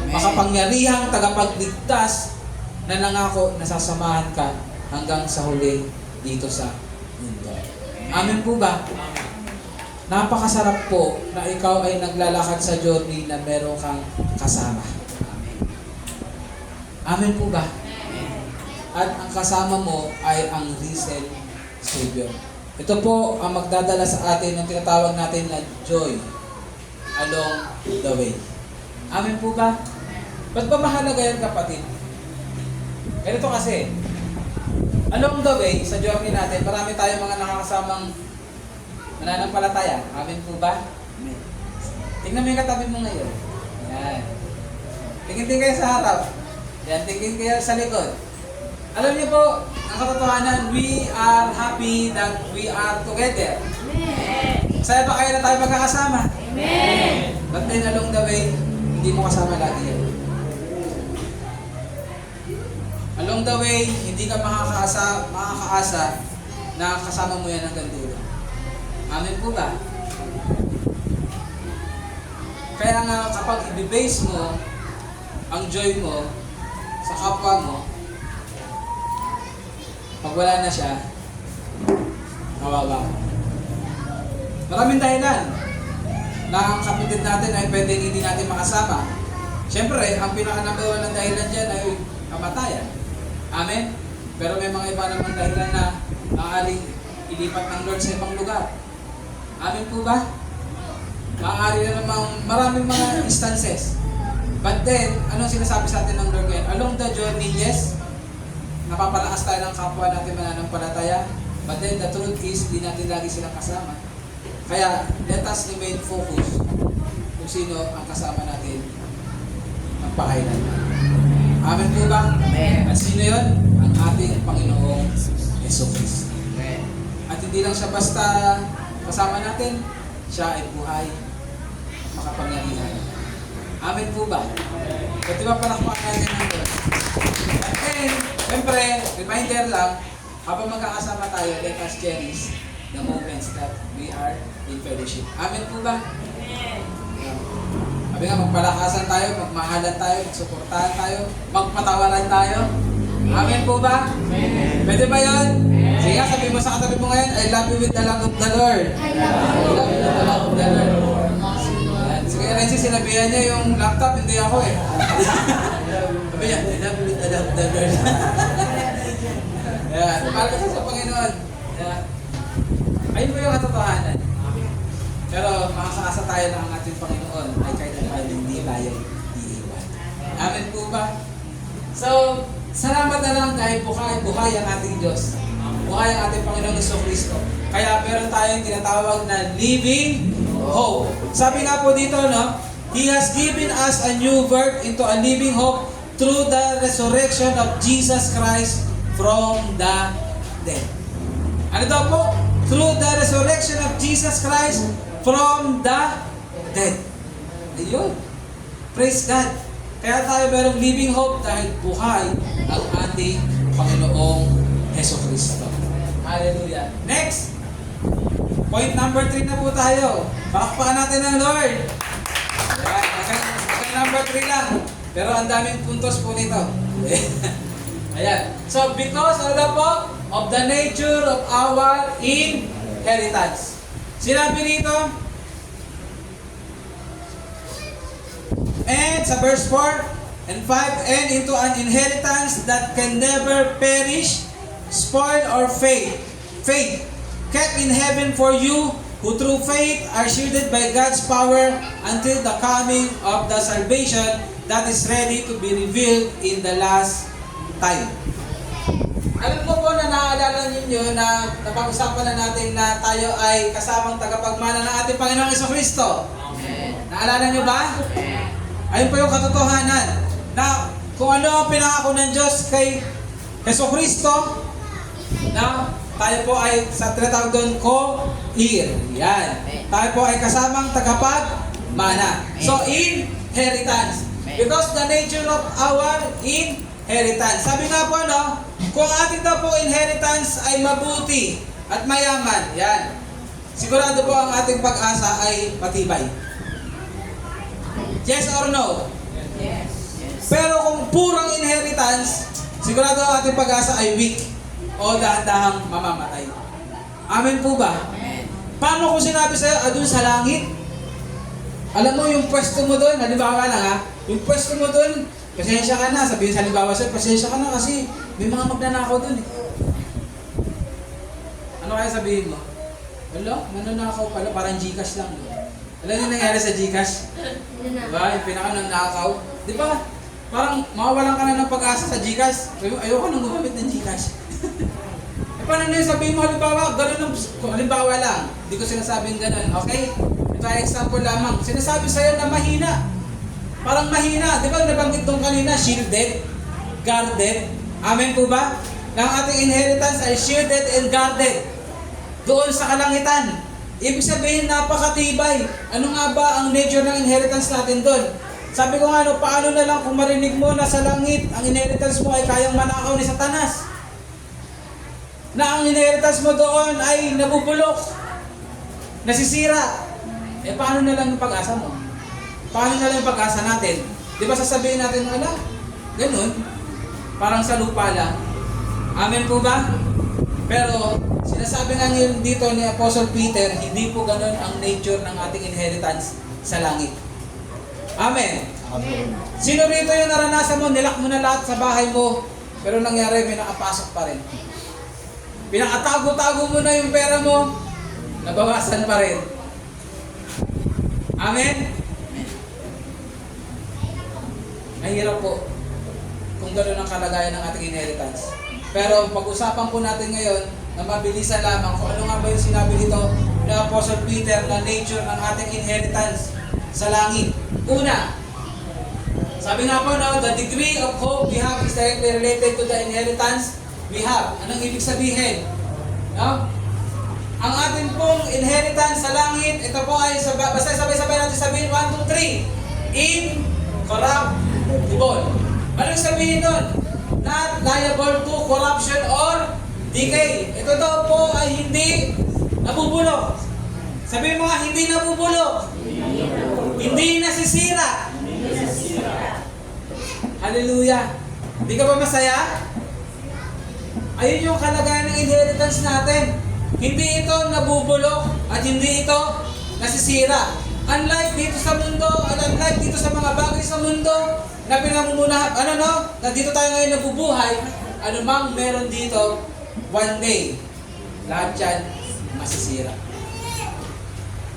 Makapangyarihang tagapagligtas na nangako na sasamahan ka hanggang sa huli dito sa mundo. Amen po ba? Napakasarap po na ikaw ay naglalakad sa journey na meron kang kasama. Amen. Amen po ba? at ang kasama mo ay ang risen Savior. Ito po ang magdadala sa atin ng tinatawag natin na joy along the way. Amen po ba? Ba't ba mahalaga yan, kapatid? Ganito kasi, along the way, sa journey natin, marami tayong mga nakakasamang mananampalataya. Amen po ba? Amen. Tingnan mo yung katabi mo ngayon. Yan. Tingin kayo sa harap. Yan, tingin kayo sa likod. Alam niyo po, ang katotohanan, we are happy that we are together. Amen. Masaya ba kayo na tayo magkakasama? Amen. But then along the way, hindi mo kasama lagi yan. Along the way, hindi ka makakaasa na kasama mo yan hanggang dulo. Amen po ba? Kaya nga kapag i-base mo ang joy mo sa kapwa mo, pag wala na siya, kawawa ka. Maraming dahilan na ang kapatid natin ay pwedeng hindi natin makasama. Siyempre, ang pinaka-number 1 ng dahilan dyan ay kamatayan. Amen? Pero may mga iba namang dahilan na maaaring ilipat ng Lord sa ibang lugar. Amen po ba? Maaari na namang maraming mga instances. But then, anong sinasabi sa atin ng Lord ngayon? Along the journey, yes, napapalakas tayo ng kapwa natin mananampalataya. But then, the truth is, di natin lagi silang kasama. Kaya, let us remain focused kung sino ang kasama natin ng pakailan. Amen po ba? Amen. At sino yun? Ang ating Panginoong Jesucristo. Amen. At hindi lang siya basta kasama natin, siya ay buhay, makapangyarihan. Amen po ba? At di ba palakpakan natin ng Diyos? At then, siyempre, reminder lang, habang magkakasama tayo, let us cherish the moments that we are in fellowship. Amen po ba? Amen. Sabi nga, magpalakasan tayo, magmahalan tayo, magsuportahan tayo, magpatawaran tayo. Amen po ba? Amen. Pwede ba yun? Sige nga, sabi mo sa katabi mo ngayon, I love you with the love of the Lord. I love you with the love of the Lord. Yan. Sige, Renzi, sinabihan niya yung laptop, hindi ako eh. Sabi niya, I love you with the love of the Lord. Yan. Para kasi sa Panginoon. Yan. Ayun po yung katotohanan. Pero makasakasa tayo na ang ating Panginoon ay kahit ano ay hindi tayo iiwan. Amen po ba? So, salamat na lang dahil buhay ang ating Diyos. Buhay ang ating Panginoon Jesucristo. Kaya meron tayong tinatawag na living hope. Sabi nga po dito, no? He has given us a new birth into a living hope through the resurrection of Jesus Christ from the dead. Ano daw po? Through the resurrection of Jesus Christ from the dead. Ayun. Praise God. Kaya tayo merong living hope dahil buhay ang ating Panginoong Jesucristo. Hallelujah. Next. Point number 3 na po tayo. Pakpakan natin ng Lord. Ayan. Number 3 lang. Pero ang daming puntos po nito. Ayan. So, because ano daw po? Of the nature of our inheritance. Sinabi dito, and sa verse 4 and 5, and into an inheritance that can never perish, spoil or fade, kept in heaven for you, who through faith are shielded by God's power until the coming of the salvation that is ready to be revealed in the last time. Alam ko po na naaalala ninyo na napag-usapan na natin na tayo ay kasamang tagapagmana ng ating Panginoong Jesucristo. Amen. Naalala nyo ba? Amen. Ayun po yung katotohanan na kung ano ang pinangako ng Diyos kay Jesucristo, na tayo po ay sa tinatawag doon co-heir. Yan. Tayo po ay kasamang tagapagmana. So, inheritance. Because the nature of our inheritance. Sabi nga po, no, kung ating daw po inheritance ay mabuti at mayaman, yan, sigurado po ang ating pag-asa ay matibay. Yes or no? Yes. Pero kung purang inheritance, sigurado ang ating pag-asa ay weak o dahan-dahang mamamatay. Amen po ba? Amen. Paano kung sinabi sa'yo, doon sa langit? Alam mo yung pwesto mo doon, halimbawa lang ha, yung pwesto mo doon, pasensya ka na, sabihin sa halimbawa sa'yo, pasensya ka na kasi May mga magnanakaw dun eh. Ano kaya sabihin mo? Wala, mananakaw pala, parang Gcash lang. Alam niyo nangyari sa Gcash? Diba? Yung pinaka nanakaw. Di ba? Parang mawawalan ka na ng pag-asa sa Gcash. Ayoko nang gumamit ng Gcash. E paano na yun? Sabihin mo, halimbawa, ganun, halimbawa lang. Hindi ko sinasabing ganun, okay? Ito ay example lamang. Sinasabi sa'yo na mahina. Parang mahina. Di ba nabanggit doon kanina, shielded, guarded. Amen po ba? Na ang ating inheritance ay shielded and guarded. Doon sa kalangitan. Ibig sabihin, napakatibay. Ano nga ba ang nature ng inheritance natin doon? Sabi ko nga, paano na lang kung marinig mo na sa langit, ang inheritance mo ay kayang manakaw ni Satanas? Na ang inheritance mo doon ay nabubulok, nasisira. Eh paano na lang yung pag-asa mo? Paano na lang yung pag-asa natin? Di ba sasabihin natin, ala, ganun, parang sa lupa lang. Amen po ba? Pero sinasabi nga dito ni Apostle Peter, hindi po ganun ang nature ng ating inheritance sa langit. Amen. Amen. Sino rito yung naranasan mo, nilak mo na lahat sa bahay mo, pero nangyari, may nakapasok pa rin. Pinakatago-tago mo na yung pera mo, nabawasan pa rin. Amen? Mahirap po kung gano'n ang kalagayan ng ating inheritance. Pero pag-usapan po natin ngayon na mabilisan lamang kung ano nga ba yung sinabi dito ni Apostle Peter na nature ng ating inheritance sa langit. Una, sabi nga po, no, the degree of hope we have is directly related to the inheritance we have. Anong ibig sabihin? No? Ang ating pong inheritance sa langit, ito po ay, basta sabay-sabay natin sabihin, 1, 2, 3, incorruptible. Anong sabihin nun? Not liable to corruption or decay. Ito daw po ay hindi nabubulok. Sabihin mo nga, hindi nabubulok. Hindi nasisira. Hallelujah. Hindi ka ba masaya? Ayun yung kalagayan ng inheritance natin. Hindi ito nabubulok at hindi ito nasisira. Unlike dito sa mundo, at unlike dito sa mga bagay sa mundo na pinamumunahan, na dito tayo ngayon nabubuhay, anumang meron dito, one day, lahat yan masisira.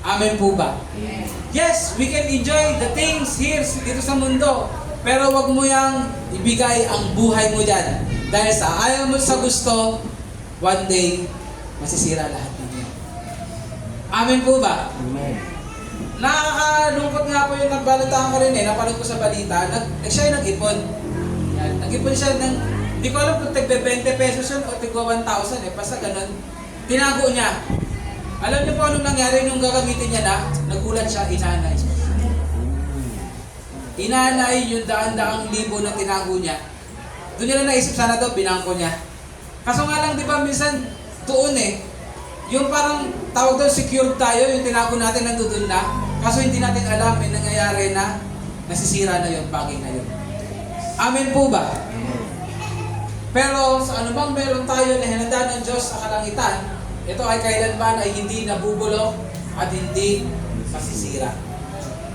Amen po ba? Yes, we can enjoy the things here dito sa mundo, pero wag mo yang ibigay ang buhay mo dyan. Dahil sa ayaw mo sa gusto, one day, masisira lahat ninyo. Amen po ba? Amen. Nakakalungkot nga po yung nagbalitaan ko rin napanood ko sa balita, siya ay nag-ipon. Yan, nag-ipon siya ng, hindi ko alam kung tagbe 20 pesos yun o tigwa 1,000 basta ganun. Tinago niya. Alam niyo po anong nangyari nung gagamitin niya na? Nagulat siya, inanay. Inanay yung daan-daang libo na tinago niya. Doon niya na naisip, sana daw binangko niya. Kaso nga lang, di ba, minsan doon yung parang tawag doon, secured tayo, yung tinago natin nandoon na. Kaso hindi natin alam, may nangyayari na nasisira na yung bagay na yun. Amen po ba? Pero sa anumang meron tayo na hinanda ng Diyos sa kalangitan, ito ay kailanman ay hindi nabubulok at hindi masisira.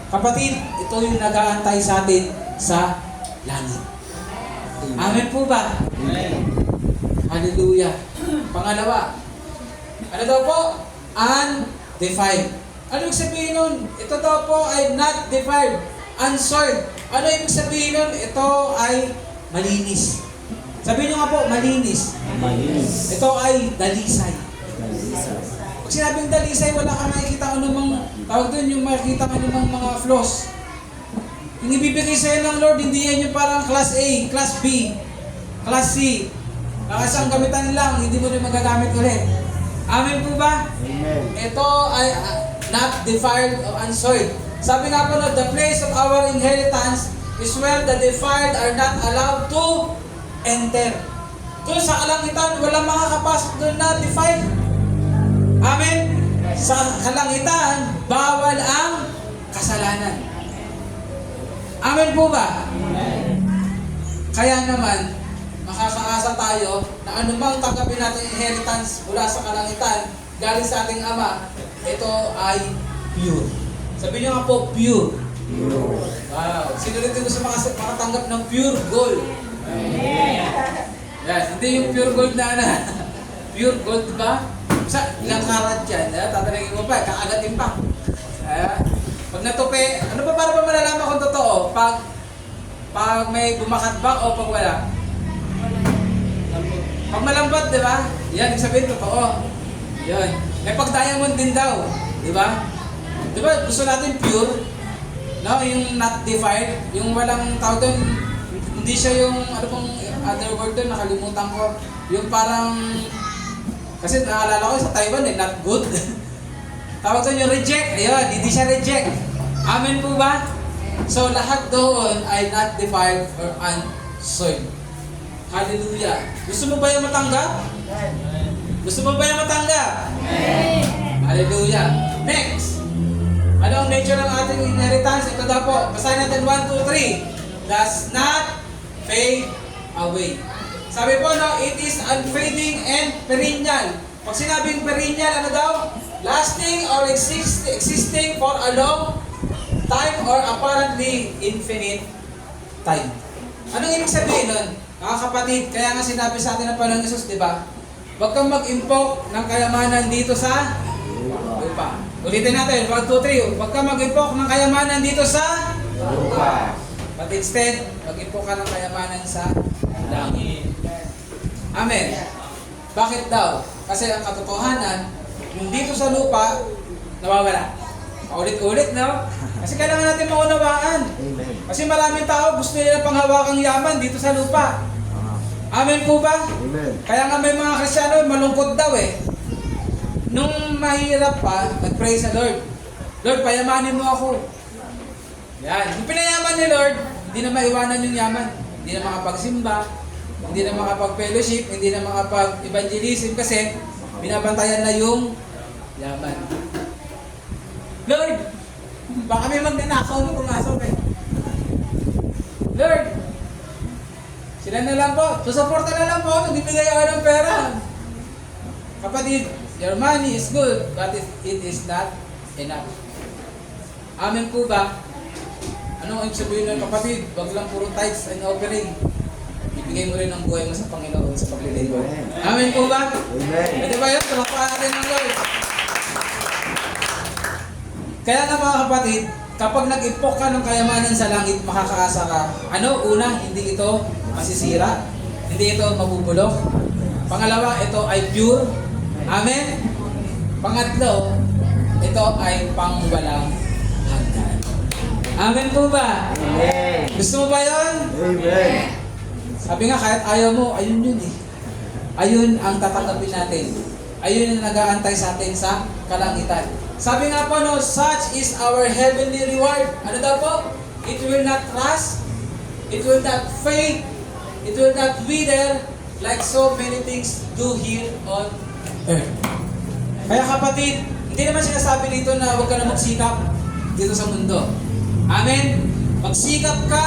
Kapatid, ito yung nag-aantay sa atin sa langit. Amen po ba? Amen. Hallelujah. Pangalawa, ano daw po? Undefiled. Ano ibig sabihin nun? Ito daw po ay not defiled, unsoiled. Ano ibig sabihin nun? Ito ay malinis. Sabihin nyo nga po, malinis. Malinis. Ito ay dalisay. Malinis. Pag sinabing dalisay, wala kang makikita anumang, tawag doon yung makikita anumang mga flaws. Yung ibibigay sa'yo ng Lord, hindi yan yung parang class A, class B, class C. Nakasang gamitan lang, hindi mo rin magagamit ulit. Amen po ba? Amen. Ito ay not defiled or unsoiled. Sabi nga po na, the place of our inheritance is where the defiled are not allowed to enter. Doon sa kalangitan, walang makakapasok doon na defiled. Amen? Sa kalangitan, bawal ang kasalanan. Amen po ba? Amen. Kaya naman, makakaasa tayo na anumang tanggapin natin inheritance mula sa kalangitan, galing sa ating Ama, ito ay pure. Sabi niyo nga po, pure. Pure. Wow. Sino rin dito sa makatanggap ng pure gold? Amen. Yan, hindi yung pure gold na pure gold, di ba? Sa ilang karat yan, tatalagin mo pa, kakagatin pa. Pag natupi, ano ba para ba malalaman kung totoo? Pag may bumakat ba o pag wala? Pag malambot, di ba? Yan, ibig sabihin totoo. Yun. May pag diamond din daw, di ba? Di ba gusto natin pure? No, yung not defiled, yung walang tawag doon, hindi siya yung, ano pong other word doon, nakalimutan ko. Yung parang, kasi naalala ko sa Taiwan not good. Tawag doon yung reject, ayun, hindi siya reject. Amen po ba? So lahat doon ay not defiled or unsoiled. Hallelujah. Gusto mo ba yung matanggap? Gusto mo ba yung matanggap? Hallelujah. Next. Ano ang nature ng ating inheritance? Ito daw po. Basahin natin 1, 2, 3. Does not fade away. Sabi po, no, it is unfading and perennial. Pag sinabing perennial, ano daw? Lasting or existing for a long time or apparently infinite time. Anong ibig sabihin nun? Mga kapatid, kaya nga sinabi sa atin ng Panginoon Jesus, di ba? Huwag kang mag-impok ng kayamanan dito sa lupa. Ulitin natin, 1, 2, 3. Huwag kang mag-impok ng kayamanan dito sa lupa. But instead, mag-impok ka ng kayamanan sa langit. Amen. Bakit daw? Kasi ang katotohanan, yung dito sa lupa, nawawala. Paulit-ulit, no? Kasi kailangan natin maunawaan. Amen. Kasi maraming tao gusto nila panghawakang yaman dito sa lupa. Amen po ba? Amen. Kaya nga may mga Kristiyano malungkot daw eh. Nung mahirap pa, nag-pray sa Lord. Lord, payamanin mo ako. Yan. Yung pinayaman ni Lord, hindi na maiwanan yung yaman. Hindi na makapagsimba, hindi na makapag-fellowship, hindi na makapag-evangelism kasi binabantayan na yung yaman. Lord, baka may magnanakaw mo pumasok eh. Lord, sila na lang po. Susuporta na lang po. Nagbibigay ako ng pera. Kapatid, your money is good, but it is not enough. Amen po ba? Ano ang sabihin ng kapatid? Wag lang puro tithes and offering. Ibigay mo rin ang buhay mo sa Panginoon sa paglilingkod. Amen po ba? Amen. Pwede ba yun? Tumapahan natin ng Lord. Kaya nga mga kapatid, kapag nag-impok ka ng kayamanan sa langit, makakaasa ka. Ano? Una, hindi ito masisira. Hindi ito mabubulok. Pangalawa, ito ay pure. Amen? Pangatlo, ito ay pangwalang hanggan. Amen po ba? Amen. Gusto mo ba yun? Amen. Sabi nga, kahit ayaw mo, ayun yun eh. Ayun ang tatanggapin natin. Ayun ang nag-aantay sa atin sa kalangitan. Sabi nga po, no, such is our heavenly reward. Ano daw po? It will not rust, it will not fade, it will not wither like so many things do here on earth. Kaya kapatid, hindi naman sinasabi dito na huwag ka na magsikap dito sa mundo. Amen? Magsikap ka,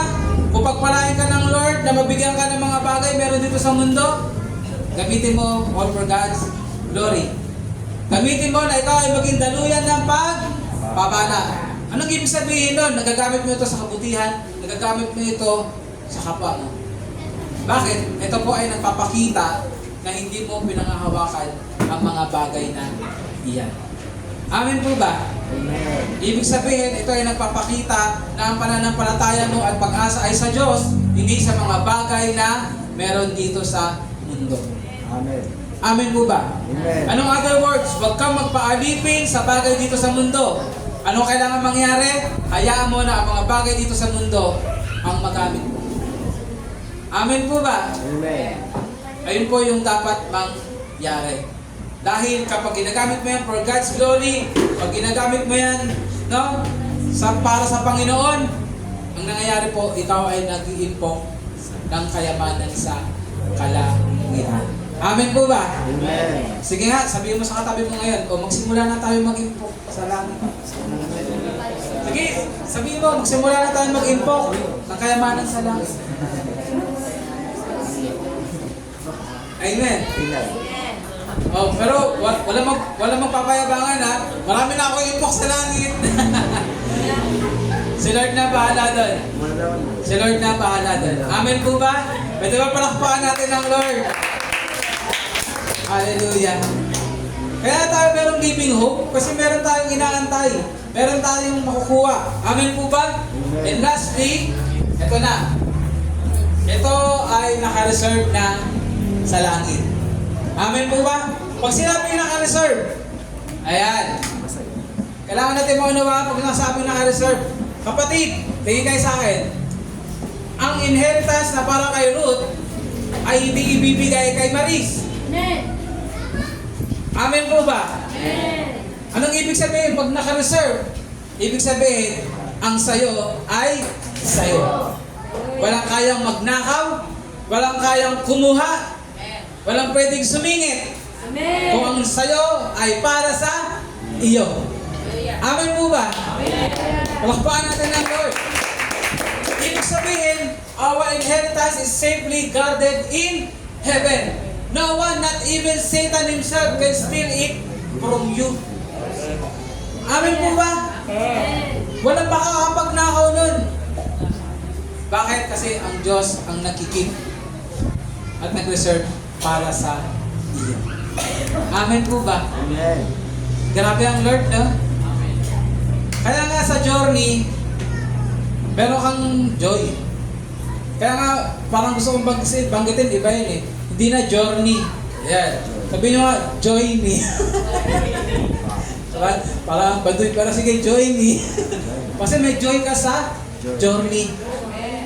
kung pagpalain ka ng Lord na mabigyan ka ng mga bagay meron dito sa mundo, gamitin mo all for God's glory. Gamitin mo na ikaw ay maging daluyan ng pagpapala. Anong ibig sabihin nun? Nagagamit mo ito sa kabutihan, nagagamit mo ito sa kapwa mo. Bakit? Ito po ay nagpapakita na hindi mo pinangahawakan ang mga bagay na iyan. Amen po ba? Amen. Ibig sabihin, ito ay nagpapakita na ang pananampalataya mo at pag-asa ay sa Diyos, hindi sa mga bagay na meron dito sa mundo. Amen. Amen po ba? Amen. Anong other words? Huwag kang magpaalipin sa bagay dito sa mundo. Ano kailangan mangyari? Hayaan mo na ang mga bagay dito sa mundo ang magamit mo. Amen po ba? Amen. Ayun po yung dapat mangyari. Dahil kapag ginagamit mo yan for God's glory, pag ginagamit mo yan, no, para sa Panginoon, ang nangyayari po, ikaw ay nag-iimpok ng kayamanan sa kalangitan. Amen po ba? Amen. Sige nga, sabihin mo sa katabi mo ngayon, o magsimula na tayo mag-impok sa langit. Sige, sabihin mo, magsimula na tayo mag-impok ng kayamanan sa langit. Amen. Amen. Oh, pero wala magpapayabangan ha. Marami na akong impok sa langit. Si Lord na bahala doon. Si Lord na bahala doon. Amen po ba? Pwede ba palakpakan natin ang Lord? Hallelujah. Kaya tayo merong living hope kasi meron tayong inaantay. Meron tayong makukuha. Amen po ba? Amen. And lastly, ito na. Ito ay naka-reserve na sa langit. Amen po ba? Pag sinabi naka-reserve, ayan. Kailangan natin maunawa pag nasabing naka-reserve. Kapatid, tingin kayo sa akin. Ang inheritance na para kay Ruth ay hindi ibibigay kay Maris. Amen. Amen po ba? Amen. Anong ibig sabihin pag naka-reserve? Ibig sabihin, ang sayo ay sayo. Walang kayang magnakaw, walang kayang kumuha, walang pwedeng sumingit. Amen. Kung ang sayo ay para sa iyo. Amen po ba? Palakpakan natin ng Lord. Ibig sabihin, our inheritance is safely guarded in heaven. No one, not even Satan himself, can steal it from you. Amen po ba? Walang makakapagnakaw nun. Bakit? Kasi ang Diyos ang nakikip at nag-reserve para sa iyo. Amen po ba? Amen. Grabe ang Lord, no? Kaya nga sa journey, meron kang joy. Kaya nga, parang gusto kong banggitin, iba yun eh. Hindi na journey. Yan. Sabi nyo nga, joy me. Parang baduy, parang sige, joy me. Kasi may joy ka sa journey.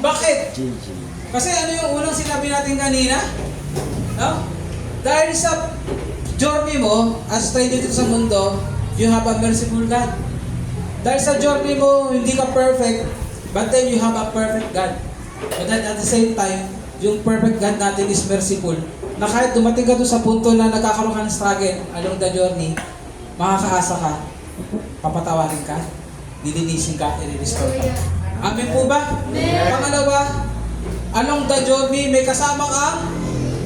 Bakit? GG. Kasi ano yung unang sinabi natin kanina? No? Dahil sa journey mo, as tayo dito sa mundo, you have a merciful God. Dahil sa journey mo, hindi ka perfect, but then you have a perfect God. But then at the same time, yung perfect God natin is merciful. Na kahit dumating ka doon sa punto na nagkakaroon ka ng struggle along the journey, makakaasa ka, papatawarin ka, dilinisin ka, i-restore ka. Amen po ba? Pangalawa, along the journey, may kasama kang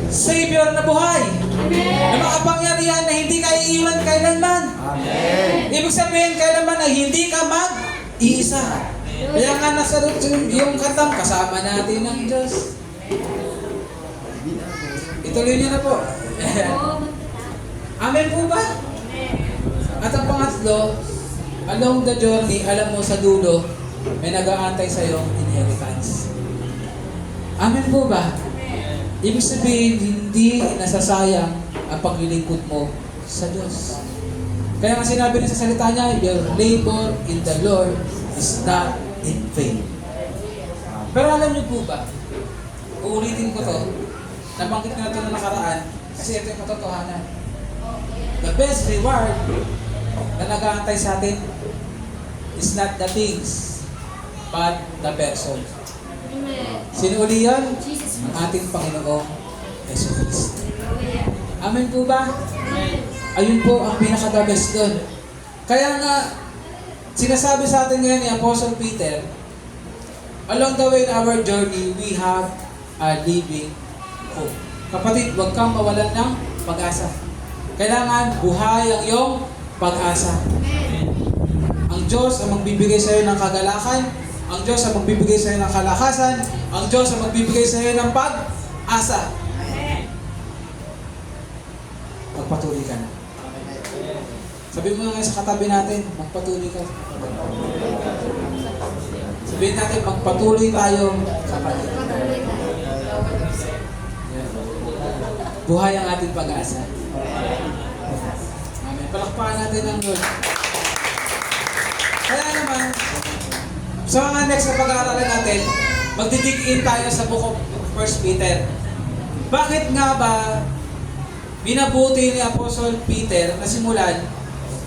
Savior na buhay. Na makapangyarihan na hindi ka iiwan kailanman. Amen. Ibig sabihin, kailanman na hindi ka mag-iisa. Kaya nga nasa yung kantang, kasama natin ang Diyos. Ituloy niyo na po. Amen po ba? At ang pangatlo, along the journey, alam mo sa dulo, may nag-aantay sa iyong inheritance. Amen po ba? Ibig sabihin, hindi nasasayang ang paglilingkod mo sa Diyos. Kaya nga sinabi niya sa salita niya, your labor in the Lord is not in vain. Pero alam niyo po ba, uulitin ko to, nabanggit ko na ito na nakaraan, kasi ito yung katotohanan. The best reward na nag-aantay sa atin is not the things, but the person. Sino uli yun? Ang ating Panginoong Jesus Cristo. Amen po ba? Ayun po ang pinaka-the best doon. Kaya nga, sinasabi sa atin ngayon ni Apostle Peter, along the way in our journey, we have a living hope. Kapatid, huwag kang mawalan ng pag-asa. Kailangan buhay ang iyong pag-asa. Ang Diyos ang magbibigay sa iyo ng kagalakan, ang Diyos ang magbibigay sa iyo ng kalakasan, ang Diyos ang magbibigay sa iyo ng pag-asa. Magpatuloy ka na. Sabihin mo nga sa katabi natin, magpatuloy ka. Sabihin natin, magpatuloy tayo kapatid. Buhay ang ating pag-asa. Amen. Palakpakan natin ang Lord. Kaya naman, sa mga next na pag-aaralan natin, magdidig in tayo sa book of 1 Peter. Bakit nga ba binabuti ni Apostle Peter na simulan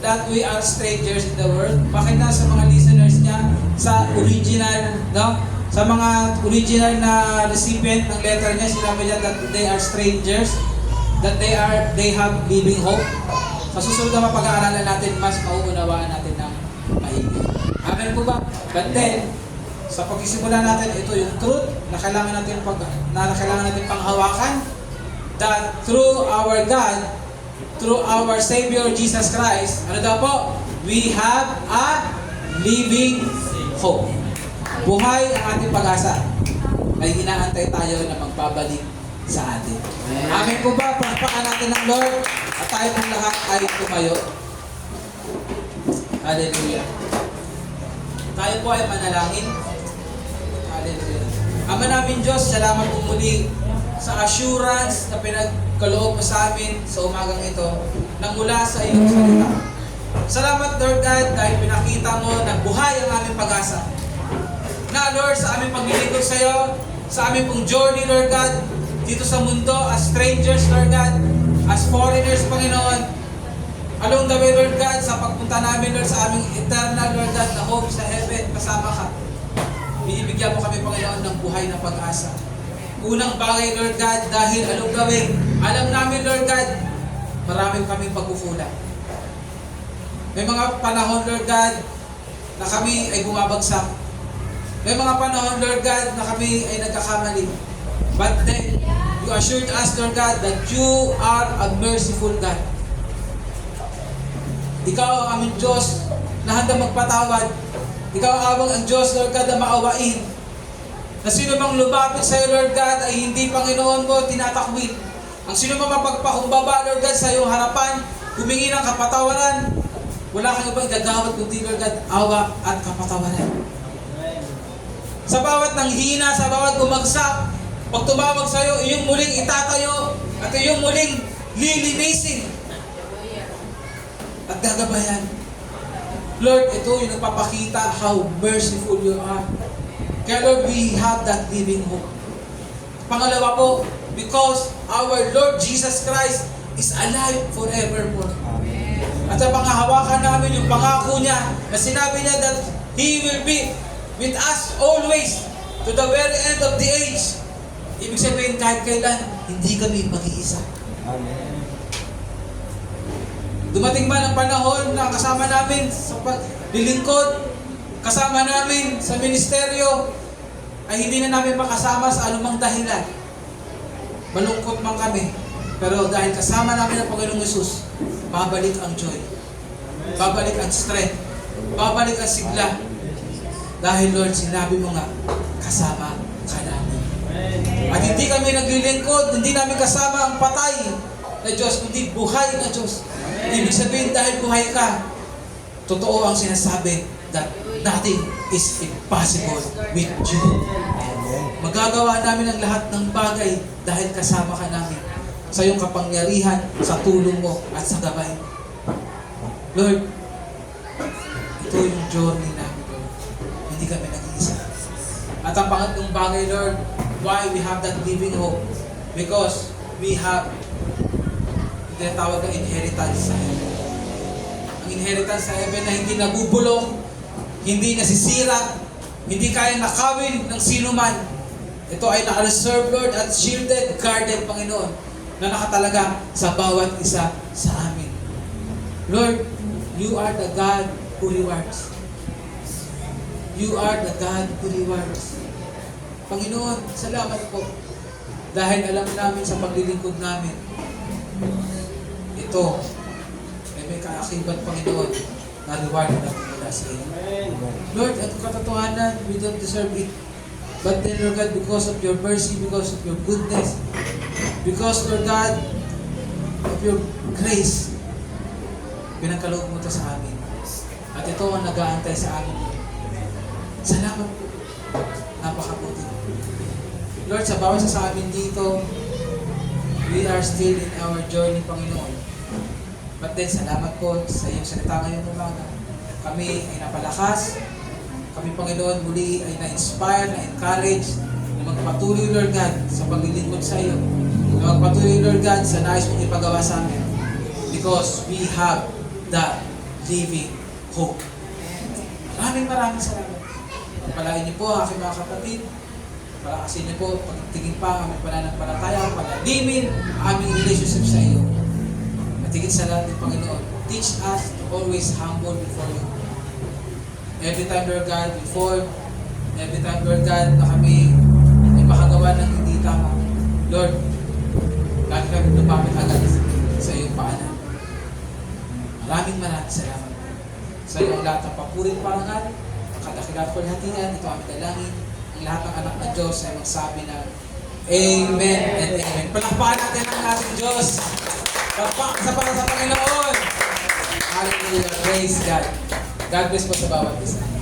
that we are strangers in the world? Bakit na sa mga listeners niya, sa original, no? Sa mga original na recipient ng letter niya, sinabi niya that they are strangers, that they have living hope. Sa susunod na pag-aaralan natin, mas mauunawaan natin ng maigi. Amen po ba? But then, sa pagsisimula natin, ito yung truth na kailangan natin panghawakan, that through our God, through our Savior Jesus Christ, ano daw po? We have a living hope. Buhay ang ating pag-asa. ay inaantay tayo na magbabalik sa atin. Amen po ba? Palakpakan natin ng Lord at tayo pong lahat ay tumayo. Hallelujah. Tayo po ay manalangin. Hallelujah. Ama namin Diyos, salamat po muli sa assurance na pinagkaloob mo sa amin sa umagang ito na mula sa iyong salita. Salamat Lord God dahil pinakita mo na buhay ang aming pag-asa. Na Lord, sa aming paglilingkod sa iyo, sa aming pong journey Lord God, dito sa mundo as strangers Lord God, as foreigners Panginoon, along the way Lord God, sa pagpunta namin Lord sa aming eternal Lord God na home sa heaven, kasama ka. Binibigyan mo kami Panginoon ng buhay na pag-asa. Unang bagay Lord God, dahil along the way, alam namin Lord God, maraming kaming pagkukulang. May mga panahon Lord God, na kami ay bumabagsak. May mga panahon Lord God, na kami ay nagkakamali. But then, you assured us Lord God, that you are a merciful God. Ikaw ang aming Diyos na handang magpatawad. Ikaw ang Diyos, Lord God, na maawain. Na sino mang lumapit sa iyo, Lord God, ay hindi, Panginoon mo, tinatakwil. Ang sino mang mapagpakumbaba, Lord God, sa iyong harapan, humingi ng kapatawaran, wala kang ibang gagawat kundi, Lord God, awa at kapatawaran. Sa bawat nanghina, sa bawat bumagsak, pag tumawag sa iyo, iyong muling itatayo at iyong muling lilinisin at gagabayan. Lord, ito yung nagpapakita how merciful you are. Kaya Lord, we have that living hope. Pangalawa po, because our Lord Jesus Christ is alive forevermore. At sa pangahawakan namin yung pangako niya na sinabi niya that He will be with us always to the very end of the age. Ibig sabihin kahit kailan, hindi kami mag-iisa. Amen. Dumating man ang panahon na kasama namin sa paglilingkod, kasama namin sa ministeryo, ay hindi na namin makasama sa anumang dahilan. Malungkot man kami, pero dahil kasama namin ang Panginoong Yesus, babalik ang joy, babalik ang strength, babalik ang sigla. Dahil Lord, sinabi mo nga, kasama ka namin. At hindi kami naglilingkod, hindi namin kasama ang patay na Diyos, kundi buhay na Diyos. Ibig sabihin, dahil buhay ka, totoo ang sinasabi that nothing is impossible with you. Magagawa namin ang lahat ng bagay dahil kasama ka namin sa iyong kapangyarihan, sa tulong mo at sa gabay. Lord, ito yung journey namin, Lord. Hindi kami nag-iisa. At ang pangatlong bagay, Lord, why we have that living hope? Because we have tinatawag na inheritance sa heaven. Ang inheritance sa heaven na hindi nabubulok, hindi nasisira, hindi kaya nakawin ng sino man. Ito ay naka-reserve, Lord, at shielded, guarded, Panginoon, na nakatalaga sa bawat isa sa amin. Lord, you are the God who rewards. You are the God who rewards. Panginoon, salamat po. Dahil alam namin sa paglilingkod namin, ito ay may kaakibat, Panginoon, na reward na mula sa iyo. Lord, at katotohanan, we don't deserve it. But then, Lord God, because of your mercy, because of your goodness, because, Lord God, of your grace, pinagkaloob mo ito sa amin. At ito ang nag-aantay sa amin. Salamat po. Napakabuti. Lord, sa bawat sa amin dito, we are still in our journey, Panginoon. But then, salamat po sa iyong salita ngayon umaga. Kami ay napalakas. Kami, Panginoon, muli ay na-inspire, na-encourage, na magpatuloy, Lord God, sa paglilingkod sa iyo. Na magpatuloy, Lord God, sa nais mong ipagawa sa amin. Because we have the living hope. Maraming salamat. Pagpalain niyo po, aking mga kapatid. Palakasin niyo po, pagtingin pa ang aming pananampalataya, palalimin ang aming relationship sa iyo. At higit sa lahat, Panginoon, teach us to always humble before you. Every time, Lord God, every time, Lord God, na kami ay makagawa ng hindi tama, Lord, lagi kami lumapit agad sa iyong paanan. Maraming salamat. Sa iyong lahat ng papurit parangal, kadakilat ko hatian, ito aming dalangin, ang lahat ng anak ng Diyos ay magsabi na Amen and Amen. Palakpakan natin ang ating Diyos. Palakpak sa para sa Panginoon. Hallelujah. Praise God. God bless po sa bawat isa.